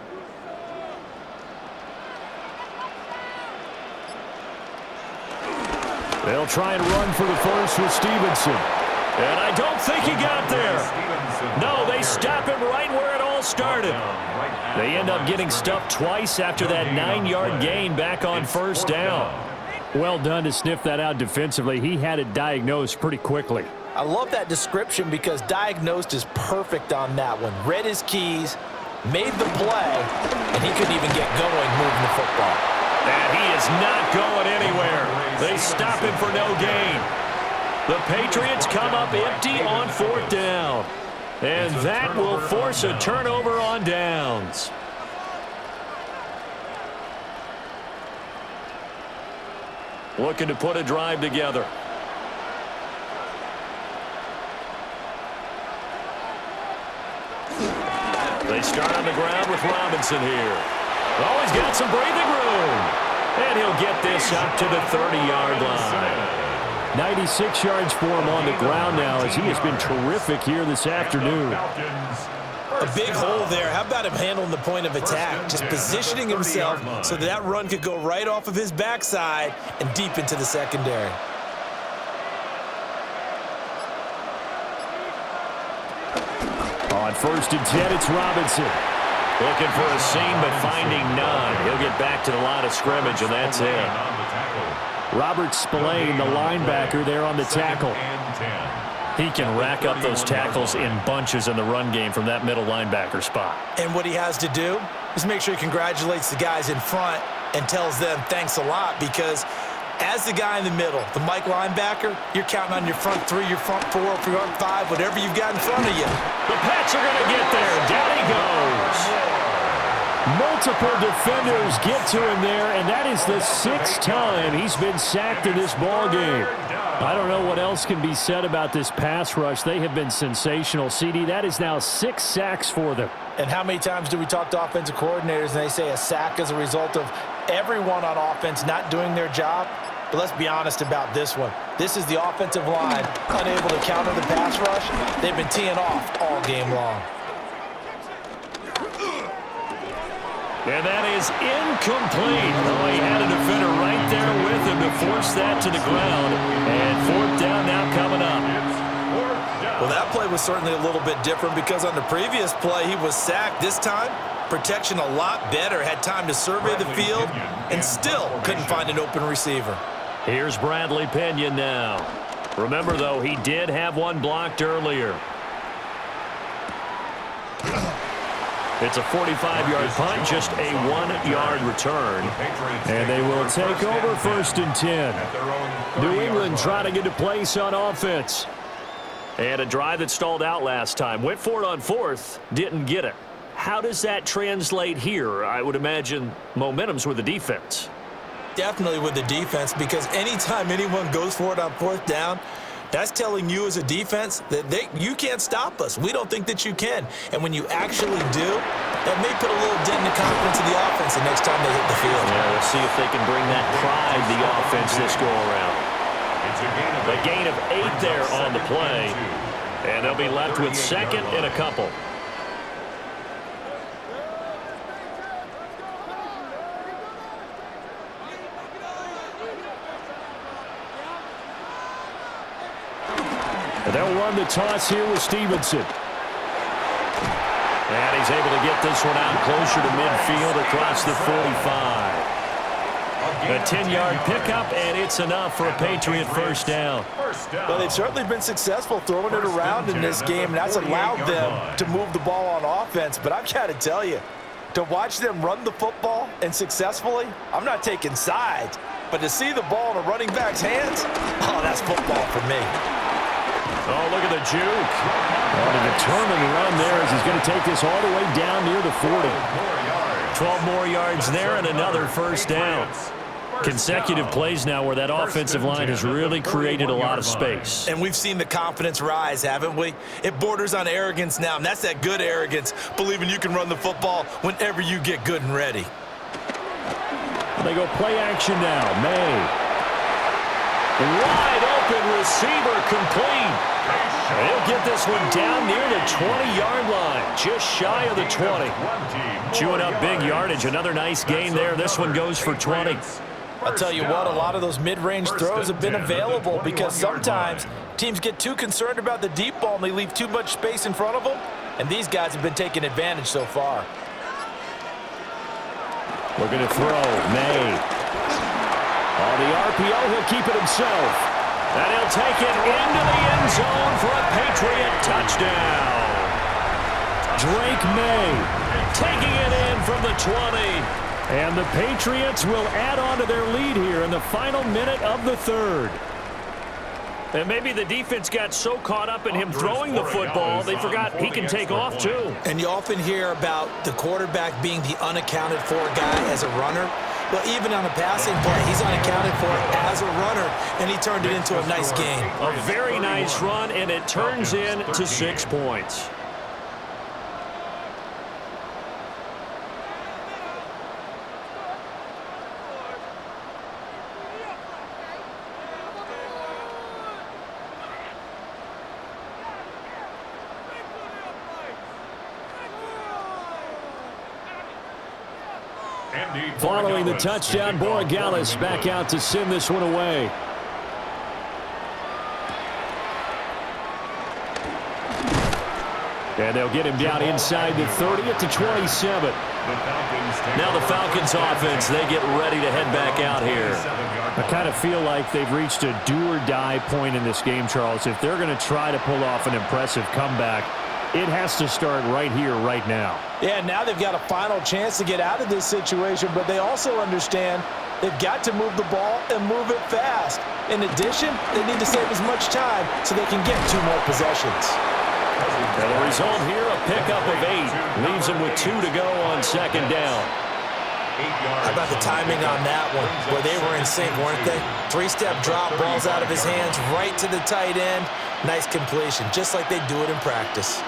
They'll try and run for the first with Stevenson. And I don't think he got there. No, they stop him right where it all started. They end up getting stuffed twice after that 9-yard gain back on 1st down. Well done to sniff that out defensively. He had it diagnosed pretty quickly. I love that description because diagnosed is perfect on that one. Read his keys, made the play, and he couldn't even get going moving the football. And he is not going anywhere. They stop him for no gain. The Patriots come up empty on 4th down. And that will force a turnover on downs. Looking to put a drive together. They start on the ground with Robinson here. Oh, he's got some breathing room. And he'll get this up to the 30-yard line. 96 yards for him on the ground now as he has been terrific here this afternoon. A big hole there. How about him handling the point of attack? Just positioning himself so that run could go right off of his backside and deep into the secondary. On 1st and 10, it's Robinson. Looking for a seam, but finding none. He'll get back to the line of scrimmage, and that's it. Robert Spillane, the linebacker, there on the tackle. He can rack up those tackles in bunches in the run game from that middle linebacker spot. And what he has to do is make sure he congratulates the guys in front and tells them thanks a lot, because as the guy in the middle, the Mike linebacker, you're counting on your front 3, your front 4, your front 5, whatever you've got in front of you. The Pats are going to get there. Down he goes. Multiple defenders get to him there, and that is the 6th time he's been sacked in this ballgame. I don't know what else can be said about this pass rush. They have been sensational. CD, that is now 6 sacks for them. And how many times do we talk to offensive coordinators and they say a sack is a result of everyone on offense not doing their job? But let's be honest about this one. This is the offensive line unable to counter the pass rush. They've been teeing off all game long. And that is incomplete. Oh, he had a defender right there with him to force that to the ground. And 4th down now coming up. Well, that play was certainly a little bit different because on the previous play, he was sacked. This time, protection a lot better. Had time to survey the field and still couldn't find an open receiver. Here's Bradley Pinion now. Remember, though, he did have one blocked earlier. It's a 45-yard punt, just a 1-yard return. And they will take over 1st and 10. New England trying to get a place on offense. And a drive that stalled out last time. Went for it on 4th, didn't get it. How does that translate here? I would imagine momentum's with the defense. Definitely with the defense, because anytime anyone goes for it on 4th down, that's telling you as a defense that you can't stop us. We don't think that you can. And when you actually do, that may put a little dent in the confidence of the offense the next time they hit the field. Yeah, we'll see if they can bring that pride, the offense, this go-around. The gain of 8 there on the play. And they'll be left with 2nd and a couple. And they'll run the toss here with Stevenson. And he's able to get this one out closer to midfield across the 45. A 10-yard pickup, and it's enough for a Patriot 1st down. Well, they've certainly been successful throwing it around in this game, and that's allowed them to move the ball on offense. But I've got to tell you, to watch them run the football and successfully, I'm not taking sides. But to see the ball in a running back's hands, oh, that's football for me. Oh, look at the juke. Oh, a determined run there as he's going to take this all the way down near the 40. 12 more yards there and another 1st down. Consecutive plays now where that offensive line has really created a lot of space. And we've seen the confidence rise, haven't we? It borders on arrogance now, and that's that good arrogance, believing you can run the football whenever you get good and ready. They go play action now. May. Wide open receiver complete. And he'll get this one down near the 20-yard line, just shy of the 20. Chewing up big yardage. Another nice gain there. This one goes for 20. I'll tell you what, a lot of those mid-range throws have been available because sometimes teams get too concerned about the deep ball and they leave too much space in front of them, and these guys have been taking advantage so far. Looking to throw. May. On the RPO, he'll keep it himself. And he'll take it into the end zone for a Patriot touchdown. Drake May taking it in from the 20. And the Patriots will add on to their lead here in the final minute of the third. And maybe the defense got so caught up in him throwing the football, they forgot he can take off too. And you often hear about the quarterback being the unaccounted for guy as a runner. Well, even on the passing play, he's unaccounted for as a runner, and he turned it into a nice gain. A very nice run, and it turns into 6 points. Following the touchdown, Borregales back out to send this one away. And they'll get him down inside the 30 at the 27. Now the Falcons offense, they get ready to head back out here. I kind of feel like they've reached a do-or-die point in this game, Charles. If they're going to try to pull off an impressive comeback, it has to start right here, right now. Yeah, now they've got a final chance to get out of this situation, but they also understand they've got to move the ball and move it fast. In addition, they need to save as much time so they can get 2 more possessions. And the result here, a pickup of 8. Leaves them with 2 to go on second down. How about the timing on that one, where they were in sync, weren't they? 3-step drop, balls out of his hands, right to the tight end. Nice completion, just like they do it in practice.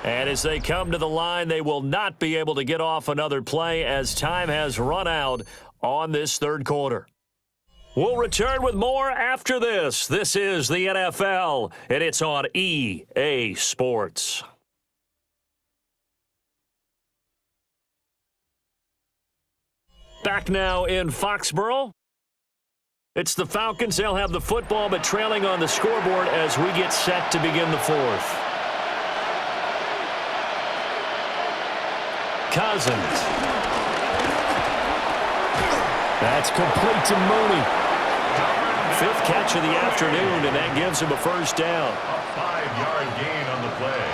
And as they come to the line, they will not be able to get off another play as time has run out on this third quarter. We'll return with more after this. This is the NFL, and it's on EA Sports. Back now in Foxborough. It's the Falcons. They'll have the football, but trailing on the scoreboard as we get set to begin the fourth. Cousins. That's complete to Mooney. 5th catch of the afternoon, and that gives him a first down. A 5-yard gain on the play.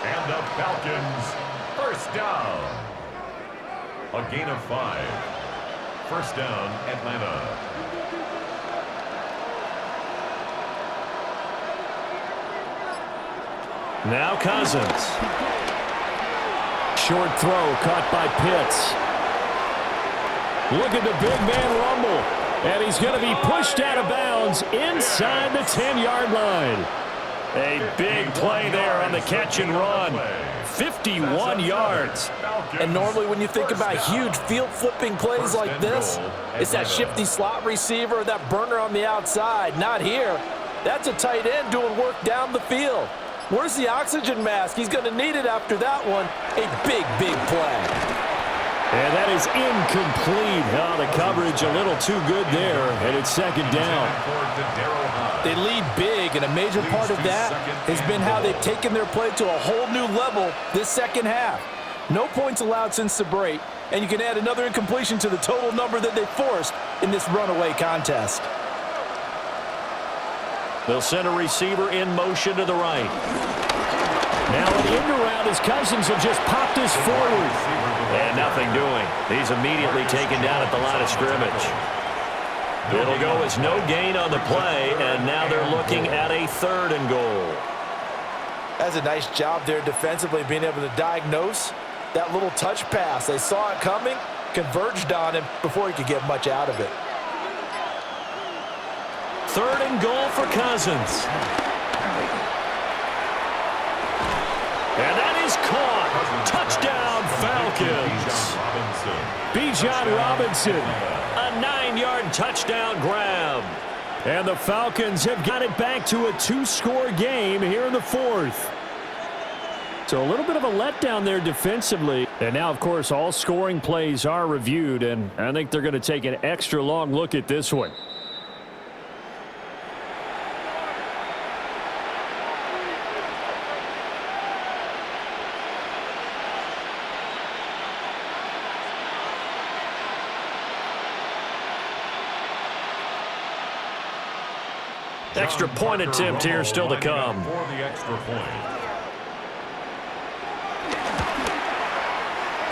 And the Falcons, first down. A gain of 5. First down, Atlanta. Now Cousins. Short throw caught by Pitts. Look at the big man rumble. And he's going to be pushed out of bounds inside the 10-yard line. A big play there on the catch and run. 51 yards. And normally when you think about huge field-flipping plays like this, it's that shifty slot receiver, that burner on the outside. Not here. That's a tight end doing work down the field. Where's the oxygen mask? He's going to need it after that one. A big, big play. And that is incomplete. Oh, the coverage a little too good there, and it's second down. They lead big, and a major part of that has been how they've taken their play to a whole new level this second half. No points allowed since the break, and you can add another incompletion to the total number that they forced in this runaway contest. They'll send a receiver in motion to the right. Now an end around as Cousins have just popped this forward. And nothing doing. He's immediately taken down at the line of scrimmage. It'll go as no gain on the play, and now they're looking at a 3rd and goal. That's a nice job there defensively, being able to diagnose that little touch pass. They saw it coming, converged on him before he could get much out of it. 3rd and goal for Cousins. And that is caught. Touchdown, Falcons. Bijan Robinson, a 9-yard touchdown grab. And the Falcons have got it back to a 2-score game here in the fourth. So a little bit of a letdown there defensively. And now, of course, all scoring plays are reviewed, and I think they're going to take an extra long look at this one. Extra point attempt here still to come. For the extra point.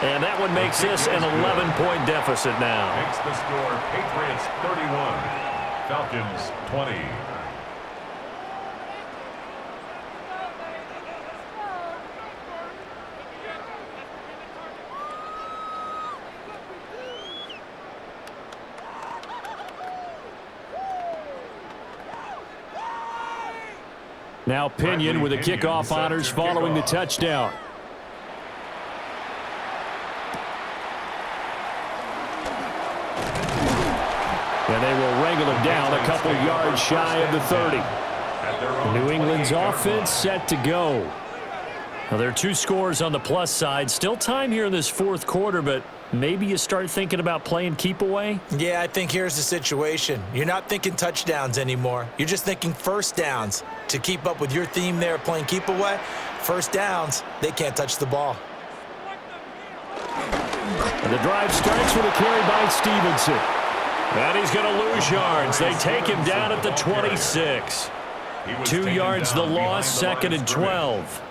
And that one makes this an 11-point deficit now. Makes the score Patriots 31, Falcons 20. Now Pinion with the kickoff honors following the touchdown. And they will wrangle him down a couple yards shy of the 30. New England's offense set to go. Well, there are 2 scores on the plus side. Still time here in this fourth quarter, but maybe you start thinking about playing keep away? Yeah, I think here's the situation. You're not thinking touchdowns anymore. You're just thinking first downs. To keep up with your theme there, playing keep away, first downs, they can't touch the ball. And the drive starts with a carry by Stevenson. And he's going to lose yards. They take him down at the 26. 2 yards the loss, 2nd and 12.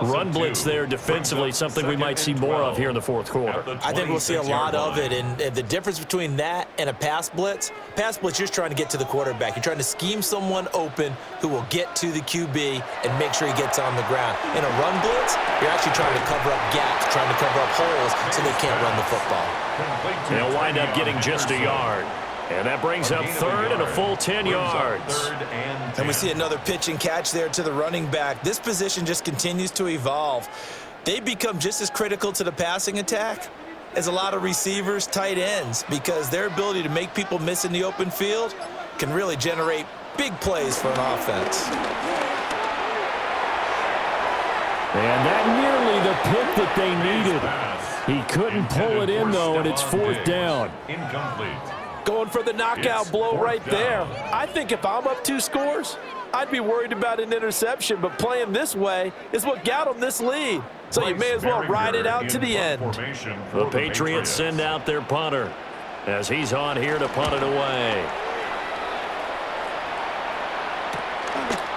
Run blitz there defensively, something we might see more of here in the fourth quarter. I think we'll see a lot of it, and the difference between that and a pass blitz, you're just trying to get to the quarterback. You're trying to scheme someone open who will get to the QB and make sure he gets on the ground. In a run blitz, you're actually trying to cover up gaps, trying to cover up holes so they can't run the football. They'll wind up getting just a yard. And that brings up 3rd and a full 10 yards. And we see another pitch and catch there to the running back. This position just continues to evolve. They become just as critical to the passing attack as a lot of receivers, tight ends, because their ability to make people miss in the open field can really generate big plays for an offense. And that nearly the pick that they needed. He couldn't pull it in, though, and it's 4th down. Incomplete. Going for the knockout blow right there. I think if I'm up 2 scores, I'd be worried about an interception, but playing this way is what got them this lead. So you may as well ride it out to the end. The Patriots send out their punter as he's on here to punt it away.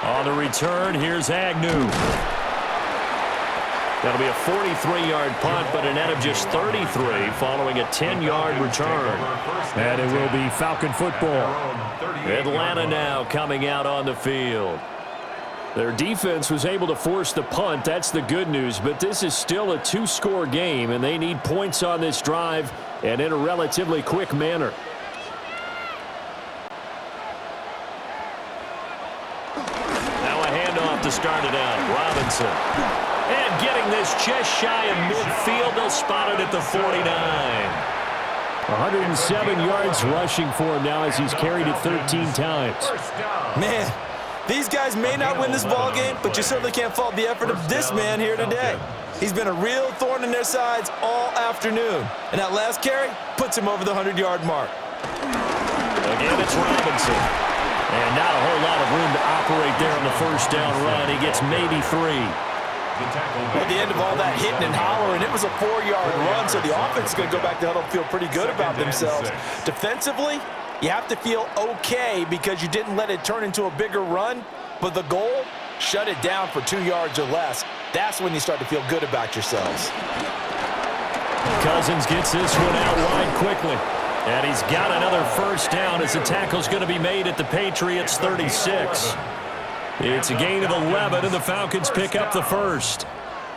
On the return, here's Agnew. That'll be a 43-yard punt, but a net of just 33 following a 10-yard return. And it will be Falcon football. Atlanta now coming out on the field. Their defense was able to force the punt. That's the good news, but this is still a 2-score game, and they need points on this drive and in a relatively quick manner. Now a handoff to start it out. Robinson. And getting this just shy of midfield, they'll spot it at the 49. 107 yards rushing for him now as he's carried it 13 times. Man, these guys may not win this ball game, but you certainly can't fault the effort of this man here today. He's been a real thorn in their sides all afternoon. And that last carry puts him over the 100-yard mark. Again, it's Robinson. And not a whole lot of room to operate there on the first down run. He gets maybe 3. At the end of all that hitting and hollering, it was a 4-yard run, so the offense is going to go back to huddle and feel pretty good about themselves. Defensively, you have to feel okay because you didn't let it turn into a bigger run, but the goal, shut it down for 2 yards or less. That's when you start to feel good about yourselves. Cousins gets this one out wide quickly. And he's got another first down as the tackle's going to be made at the Patriots 36. It's a gain of 11, and the Falcons pick up the first.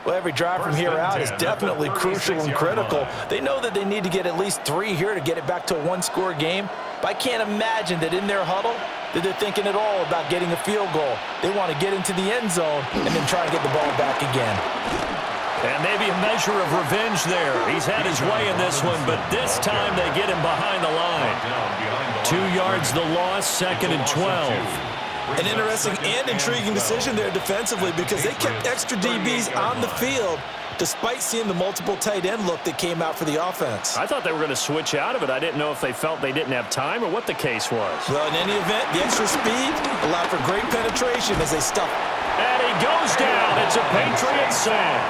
Well, every drive from here out is definitely crucial and critical. They know that they need to get at least 3 here to get it back to a 1-score game. But I can't imagine that in their huddle that they're thinking at all about getting a field goal. They want to get into the end zone and then try to get the ball back again. And maybe a measure of revenge there. He's had his way in this one, but this time they get him behind the line. 2 yards the loss, 2nd and 12. An interesting and intriguing decision there defensively because they kept extra DBs on the field despite seeing the multiple tight end look that came out for the offense. I thought they were going to switch out of it. I didn't know if they felt they didn't have time or what the case was. Well, in any event, the extra speed allowed for great penetration as they stuffed. And he goes down. It's a Patriots sack.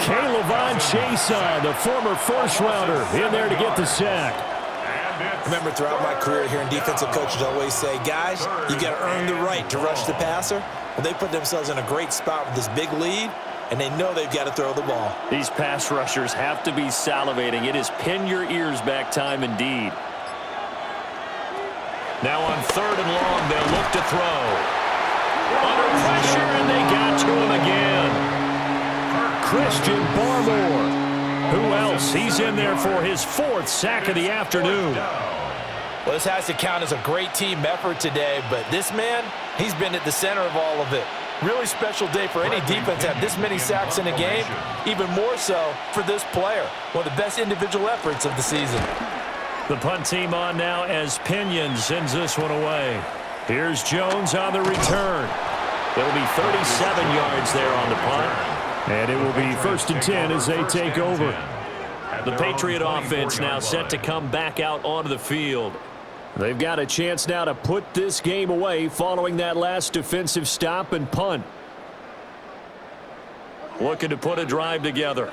K'Lavon Chaisson, the former first-rounder, in there to get the sack. Remember, throughout my career here in defensive coaches always say, guys, you got to earn the right to rush the passer. Well, they put themselves in a great spot with this big lead, and they know they've got to throw the ball. These pass rushers have to be salivating. It is pin your ears back time indeed. Now on 3rd and long, they'll look to throw. Under pressure, and they got to him again. Christian Barmore. Who else? He's in there for his 4th sack of the afternoon. Well, this has to count as a great team effort today, but this man, he's been at the center of all of it. Really special day for any defense to have this many sacks in a game, even more so for this player. One of the best individual efforts of the season. The punt team on now as Pinion sends this one away. Here's Jones on the return. It'll be 37 yards there on the punt. And it will be 1st and 10 as they take over. The Patriot offense now set to come back out onto the field. They've got a chance now to put this game away following that last defensive stop and punt. Looking to put a drive together.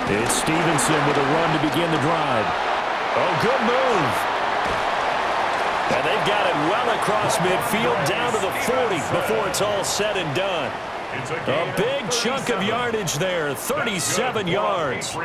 It's Stevenson with a run to begin the drive. Oh, good move. And they've got it well across midfield down to the 40 before it's all said and done. A big chunk of yardage there, 37 yards.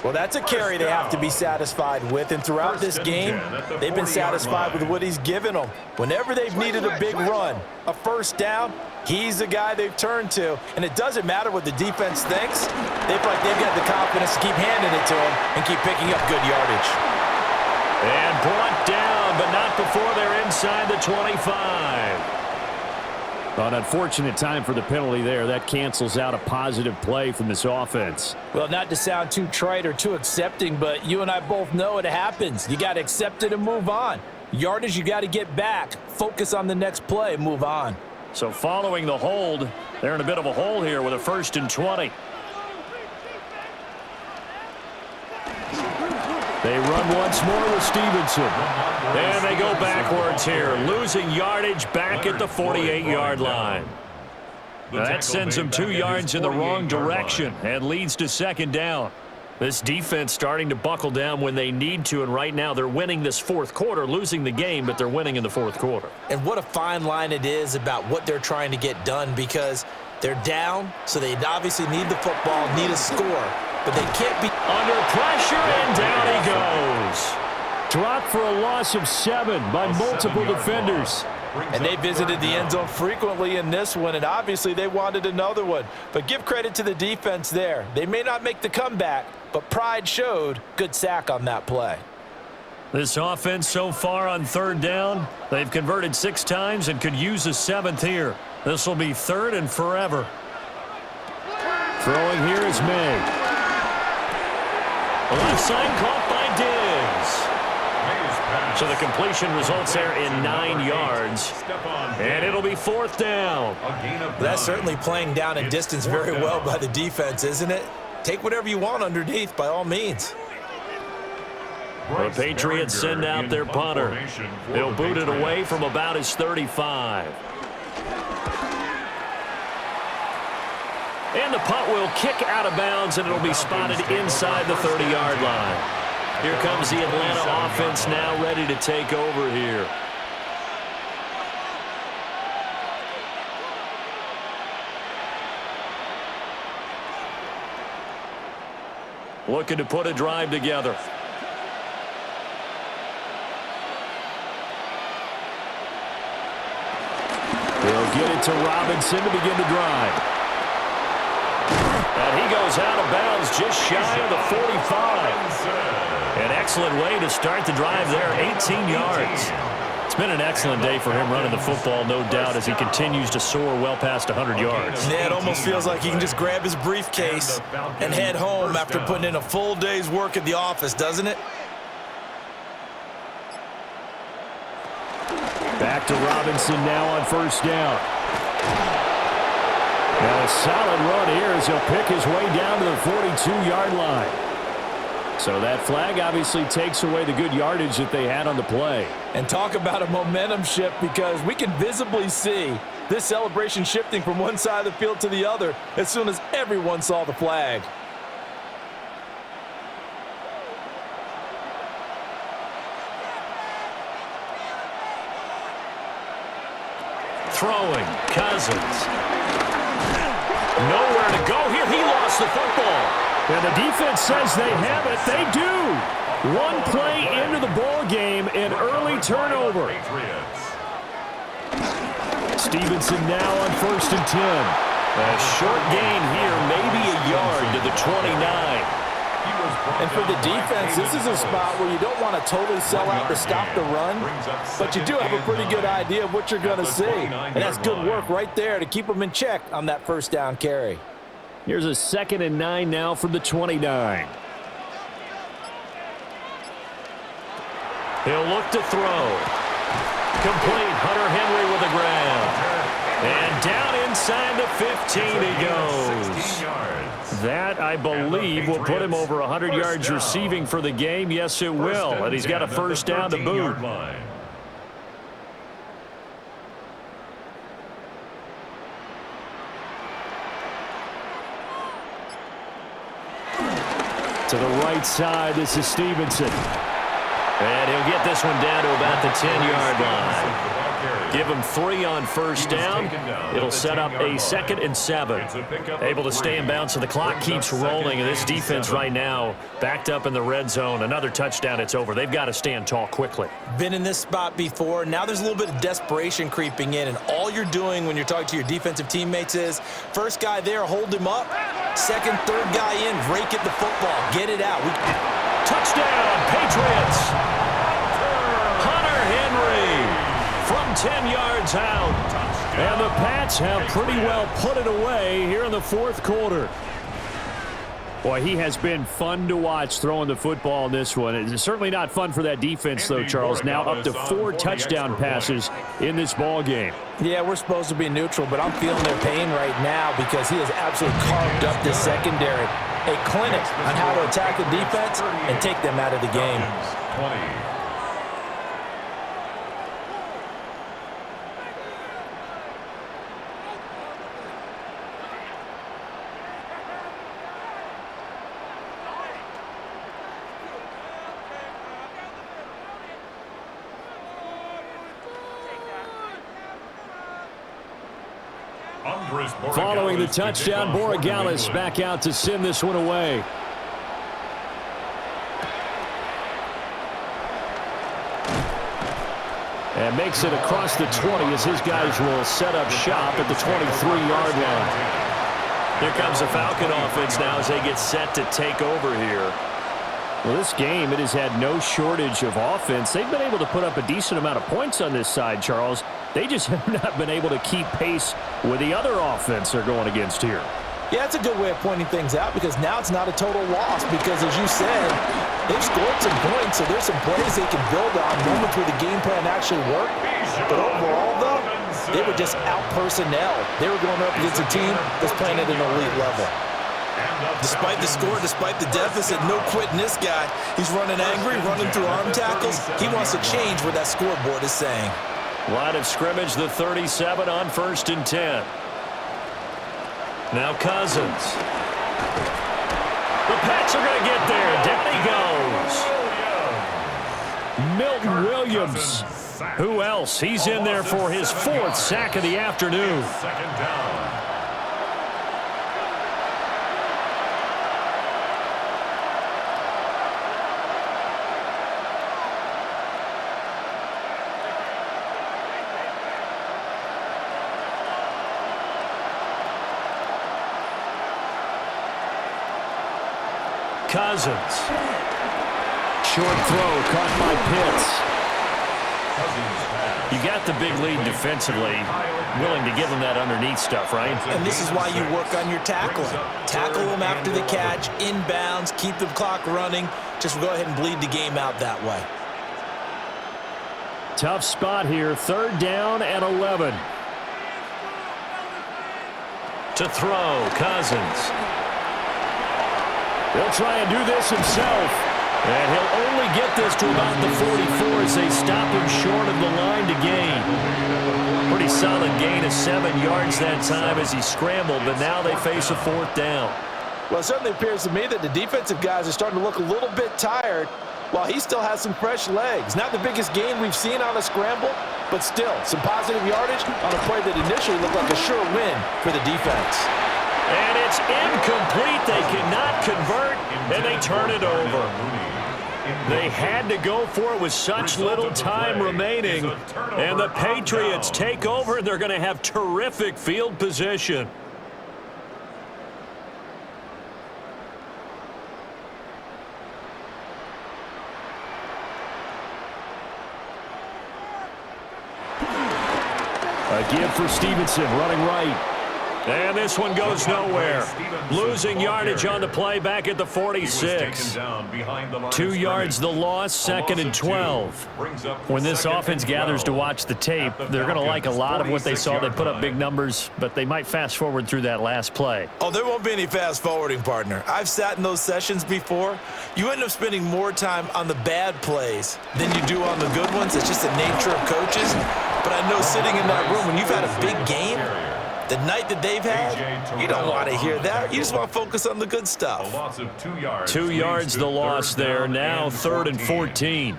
Well, that's a carry they have to be satisfied with, and throughout this game, they've been satisfied with what he's given them. Whenever they've needed a big run, a first down, he's the guy they've turned to, and it doesn't matter what the defense thinks. They feel like they've got the confidence to keep handing it to him and keep picking up good yardage. And brought down, but not before they're inside the 25. An unfortunate time for the penalty there. That cancels out a positive play from this offense. Well, not to sound too trite or too accepting, but you and I both know it happens. You got to accept it and move on. Yardage, you got to get back. Focus on the next play and move on. So following the hold, they're in a bit of a hole here with a 1st and 20. They run once more with Stevenson. And they go backwards here, losing yardage back at the 48-yard line. Now that sends them 2 yards in the wrong direction and leads to 2nd down. This defense starting to buckle down when they need to, and right now they're winning this 4th quarter, losing the game, but they're winning in the 4th quarter. And what a fine line it is about what they're trying to get done, because they're down, so they obviously need the football, need a score, but they can't be under pressure, and down he goes. Dropped for a loss of 7 by multiple defenders. And they visited the end zone frequently in this one, and obviously they wanted another one. But give credit to the defense there. They may not make the comeback, but pride showed. Good sack on that play. This offense so far on 3rd down, they've converted 6 times and could use a 7th here. This will be 3rd and forever. Throwing here is May. Left side caught by Diggs. So the completion results there in 9 yards. And it'll be 4th down. That's certainly playing down and distance very well by the defense, isn't it? Take whatever you want underneath, by all means. The Patriots send out their punter. They'll boot it away from about his 35. And the punt will kick out of bounds, and it'll be spotted inside the 30-yard line. Here comes the Atlanta offense now ready to take over here. Looking to put a drive together. They'll get it to Robinson to begin the drive. And he goes out of bounds just shy of the 45. An excellent way to start the drive there, 18 yards. It's been an excellent day for him running the football, no doubt, as he continues to soar well past 100 yards. Yeah, it almost feels like he can just grab his briefcase and head home after putting in a full day's work at the office, doesn't it? Back to Robinson now on first down. Now a solid run here as he'll pick his way down to the 42-yard line. So that flag obviously takes away the good yardage that they had on the play. And talk about a momentum shift, because we can visibly see this celebration shifting from one side of the field to the other as soon as everyone saw the flag. Throwing, Cousins. Nowhere to go here. He lost the football. And the defense says they have it. They do. One play into the ball game, an early turnover. Stevenson now on 1st and 10. A short gain here, maybe a yard to the 29. And for the defense, this is a spot where you don't want to totally sell out to stop the run, but you do have a pretty good idea of what you're going to see. And that's good work right there to keep them in check on that first down carry. Here's a 2nd and 9 now from the 29. He'll look to throw. Complete. Hunter Henry with the grab. And down inside the 15 he goes. That, I believe, will put him over 100 yards receiving for the game. Yes, it will. And he's got a first down to boot. To the right side, this is Stevenson. And he'll get this one down to about the 10-yard line. Give him 3 on first down. It'll set up a 2nd and 7. Able to stay in bounds, so the clock keeps rolling. And this defense right now backed up in the red zone. Another touchdown, it's over. They've got to stand tall quickly. Been in this spot before. Now there's a little bit of desperation creeping in. And all you're doing when you're talking to your defensive teammates is, first guy there, hold him up. Second, third guy in, rake at the football. Get it out. Touchdown, Patriots. Hunter Henry from 10 yards out. And the Pats have pretty well put it away here in the 4th quarter. Boy, he has been fun to watch throwing the football in this one. It's certainly not fun for that defense, though, Charles. Now up to 4 touchdown passes in this ball game. Yeah, we're supposed to be neutral, but I'm feeling their pain right now because he has absolutely carved up this secondary. A clinic on how to attack the defense and take them out of the game. 20. Following the touchdown, Borregales back out to send this one away. And makes it across the 20 as his guys will set up shop at the 23-yard line. Here comes the Falcon offense now as they get set to take over here. Well, this game, it has had no shortage of offense. They've been able to put up a decent amount of points on this side, Charles. They just have not been able to keep pace with the other offense they're going against here. Yeah, that's a good way of pointing things out, because now it's not a total loss, because as you said, they've scored some points, so there's some plays they can build on, moments where the game plan actually worked. But overall, though, they were just out personnel. They were going up against a team that's playing at an elite level. Despite the score, despite the deficit, no quitting this guy. He's running angry, running through arm tackles. He wants to change what that scoreboard is saying. Line of scrimmage, the 37 on 1st and 10. Now Cousins. The Pats are going to get there. Down he goes. Milton Williams. Who else? He's in there for his 4th sack of the afternoon. 2nd down. Cousins. Short throw caught by Pitts. Cousins pass. You got the big lead defensively, willing to give them that underneath stuff, right? And this is why you work on your tackling. Tackle them after the catch, inbounds, keep the clock running. Just go ahead and bleed the game out that way. Tough spot here, 3rd down and 11. To throw, Cousins. He'll try and do this himself. And he'll only get this to about the 44 as they stop him short of the line to gain. Pretty solid gain of 7 yards that time as he scrambled, but now they face a 4th down. Well, it certainly appears to me that the defensive guys are starting to look a little bit tired while he still has some fresh legs. Not the biggest gain we've seen on a scramble, but still some positive yardage on a play that initially looked like a sure win for the defense. And it's incomplete. They cannot convert, and they turn it over. They had to go for it with such little time remaining. And the Patriots take over, and they're going to have terrific field position. A give for Stevenson, running right. And this one goes nowhere. Losing yardage on the play back at the 46. 2 yards the loss, 2nd and 12. When this offense gathers to watch the tape, they're going to like a lot of what they saw. They put up big numbers, but they might fast forward through that last play. Oh, there won't be any fast forwarding, partner. I've sat in those sessions before. You end up spending more time on the bad plays than you do on the good ones. It's just the nature of coaches. But I know sitting in that room, when you've had a big game, the night that they've had, you don't want to hear that. You just want to focus on the good stuff. 2 yards the loss there. Now 3rd and 14.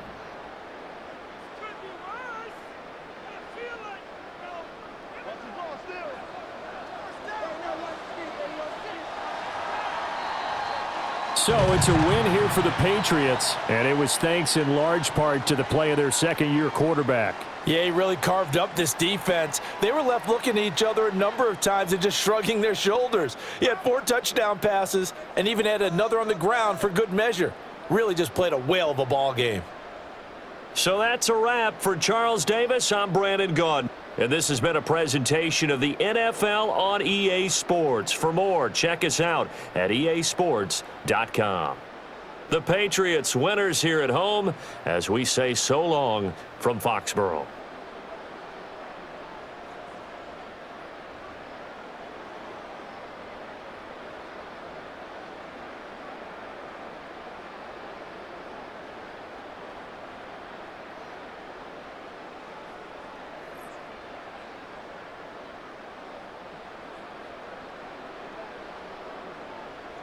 So it's a win here for the Patriots, and it was thanks in large part to the play of their second-year quarterback. Yeah, he really carved up this defense. They were left looking at each other a number of times and just shrugging their shoulders. He had 4 touchdown passes and even had another on the ground for good measure. Really just played a whale of a ball game. So that's a wrap for Charles Davis. I'm Brandon Gunn. And this has been a presentation of the NFL on EA Sports. For more, check us out at easports.com. The Patriots winners here at home as we say so long from Foxborough.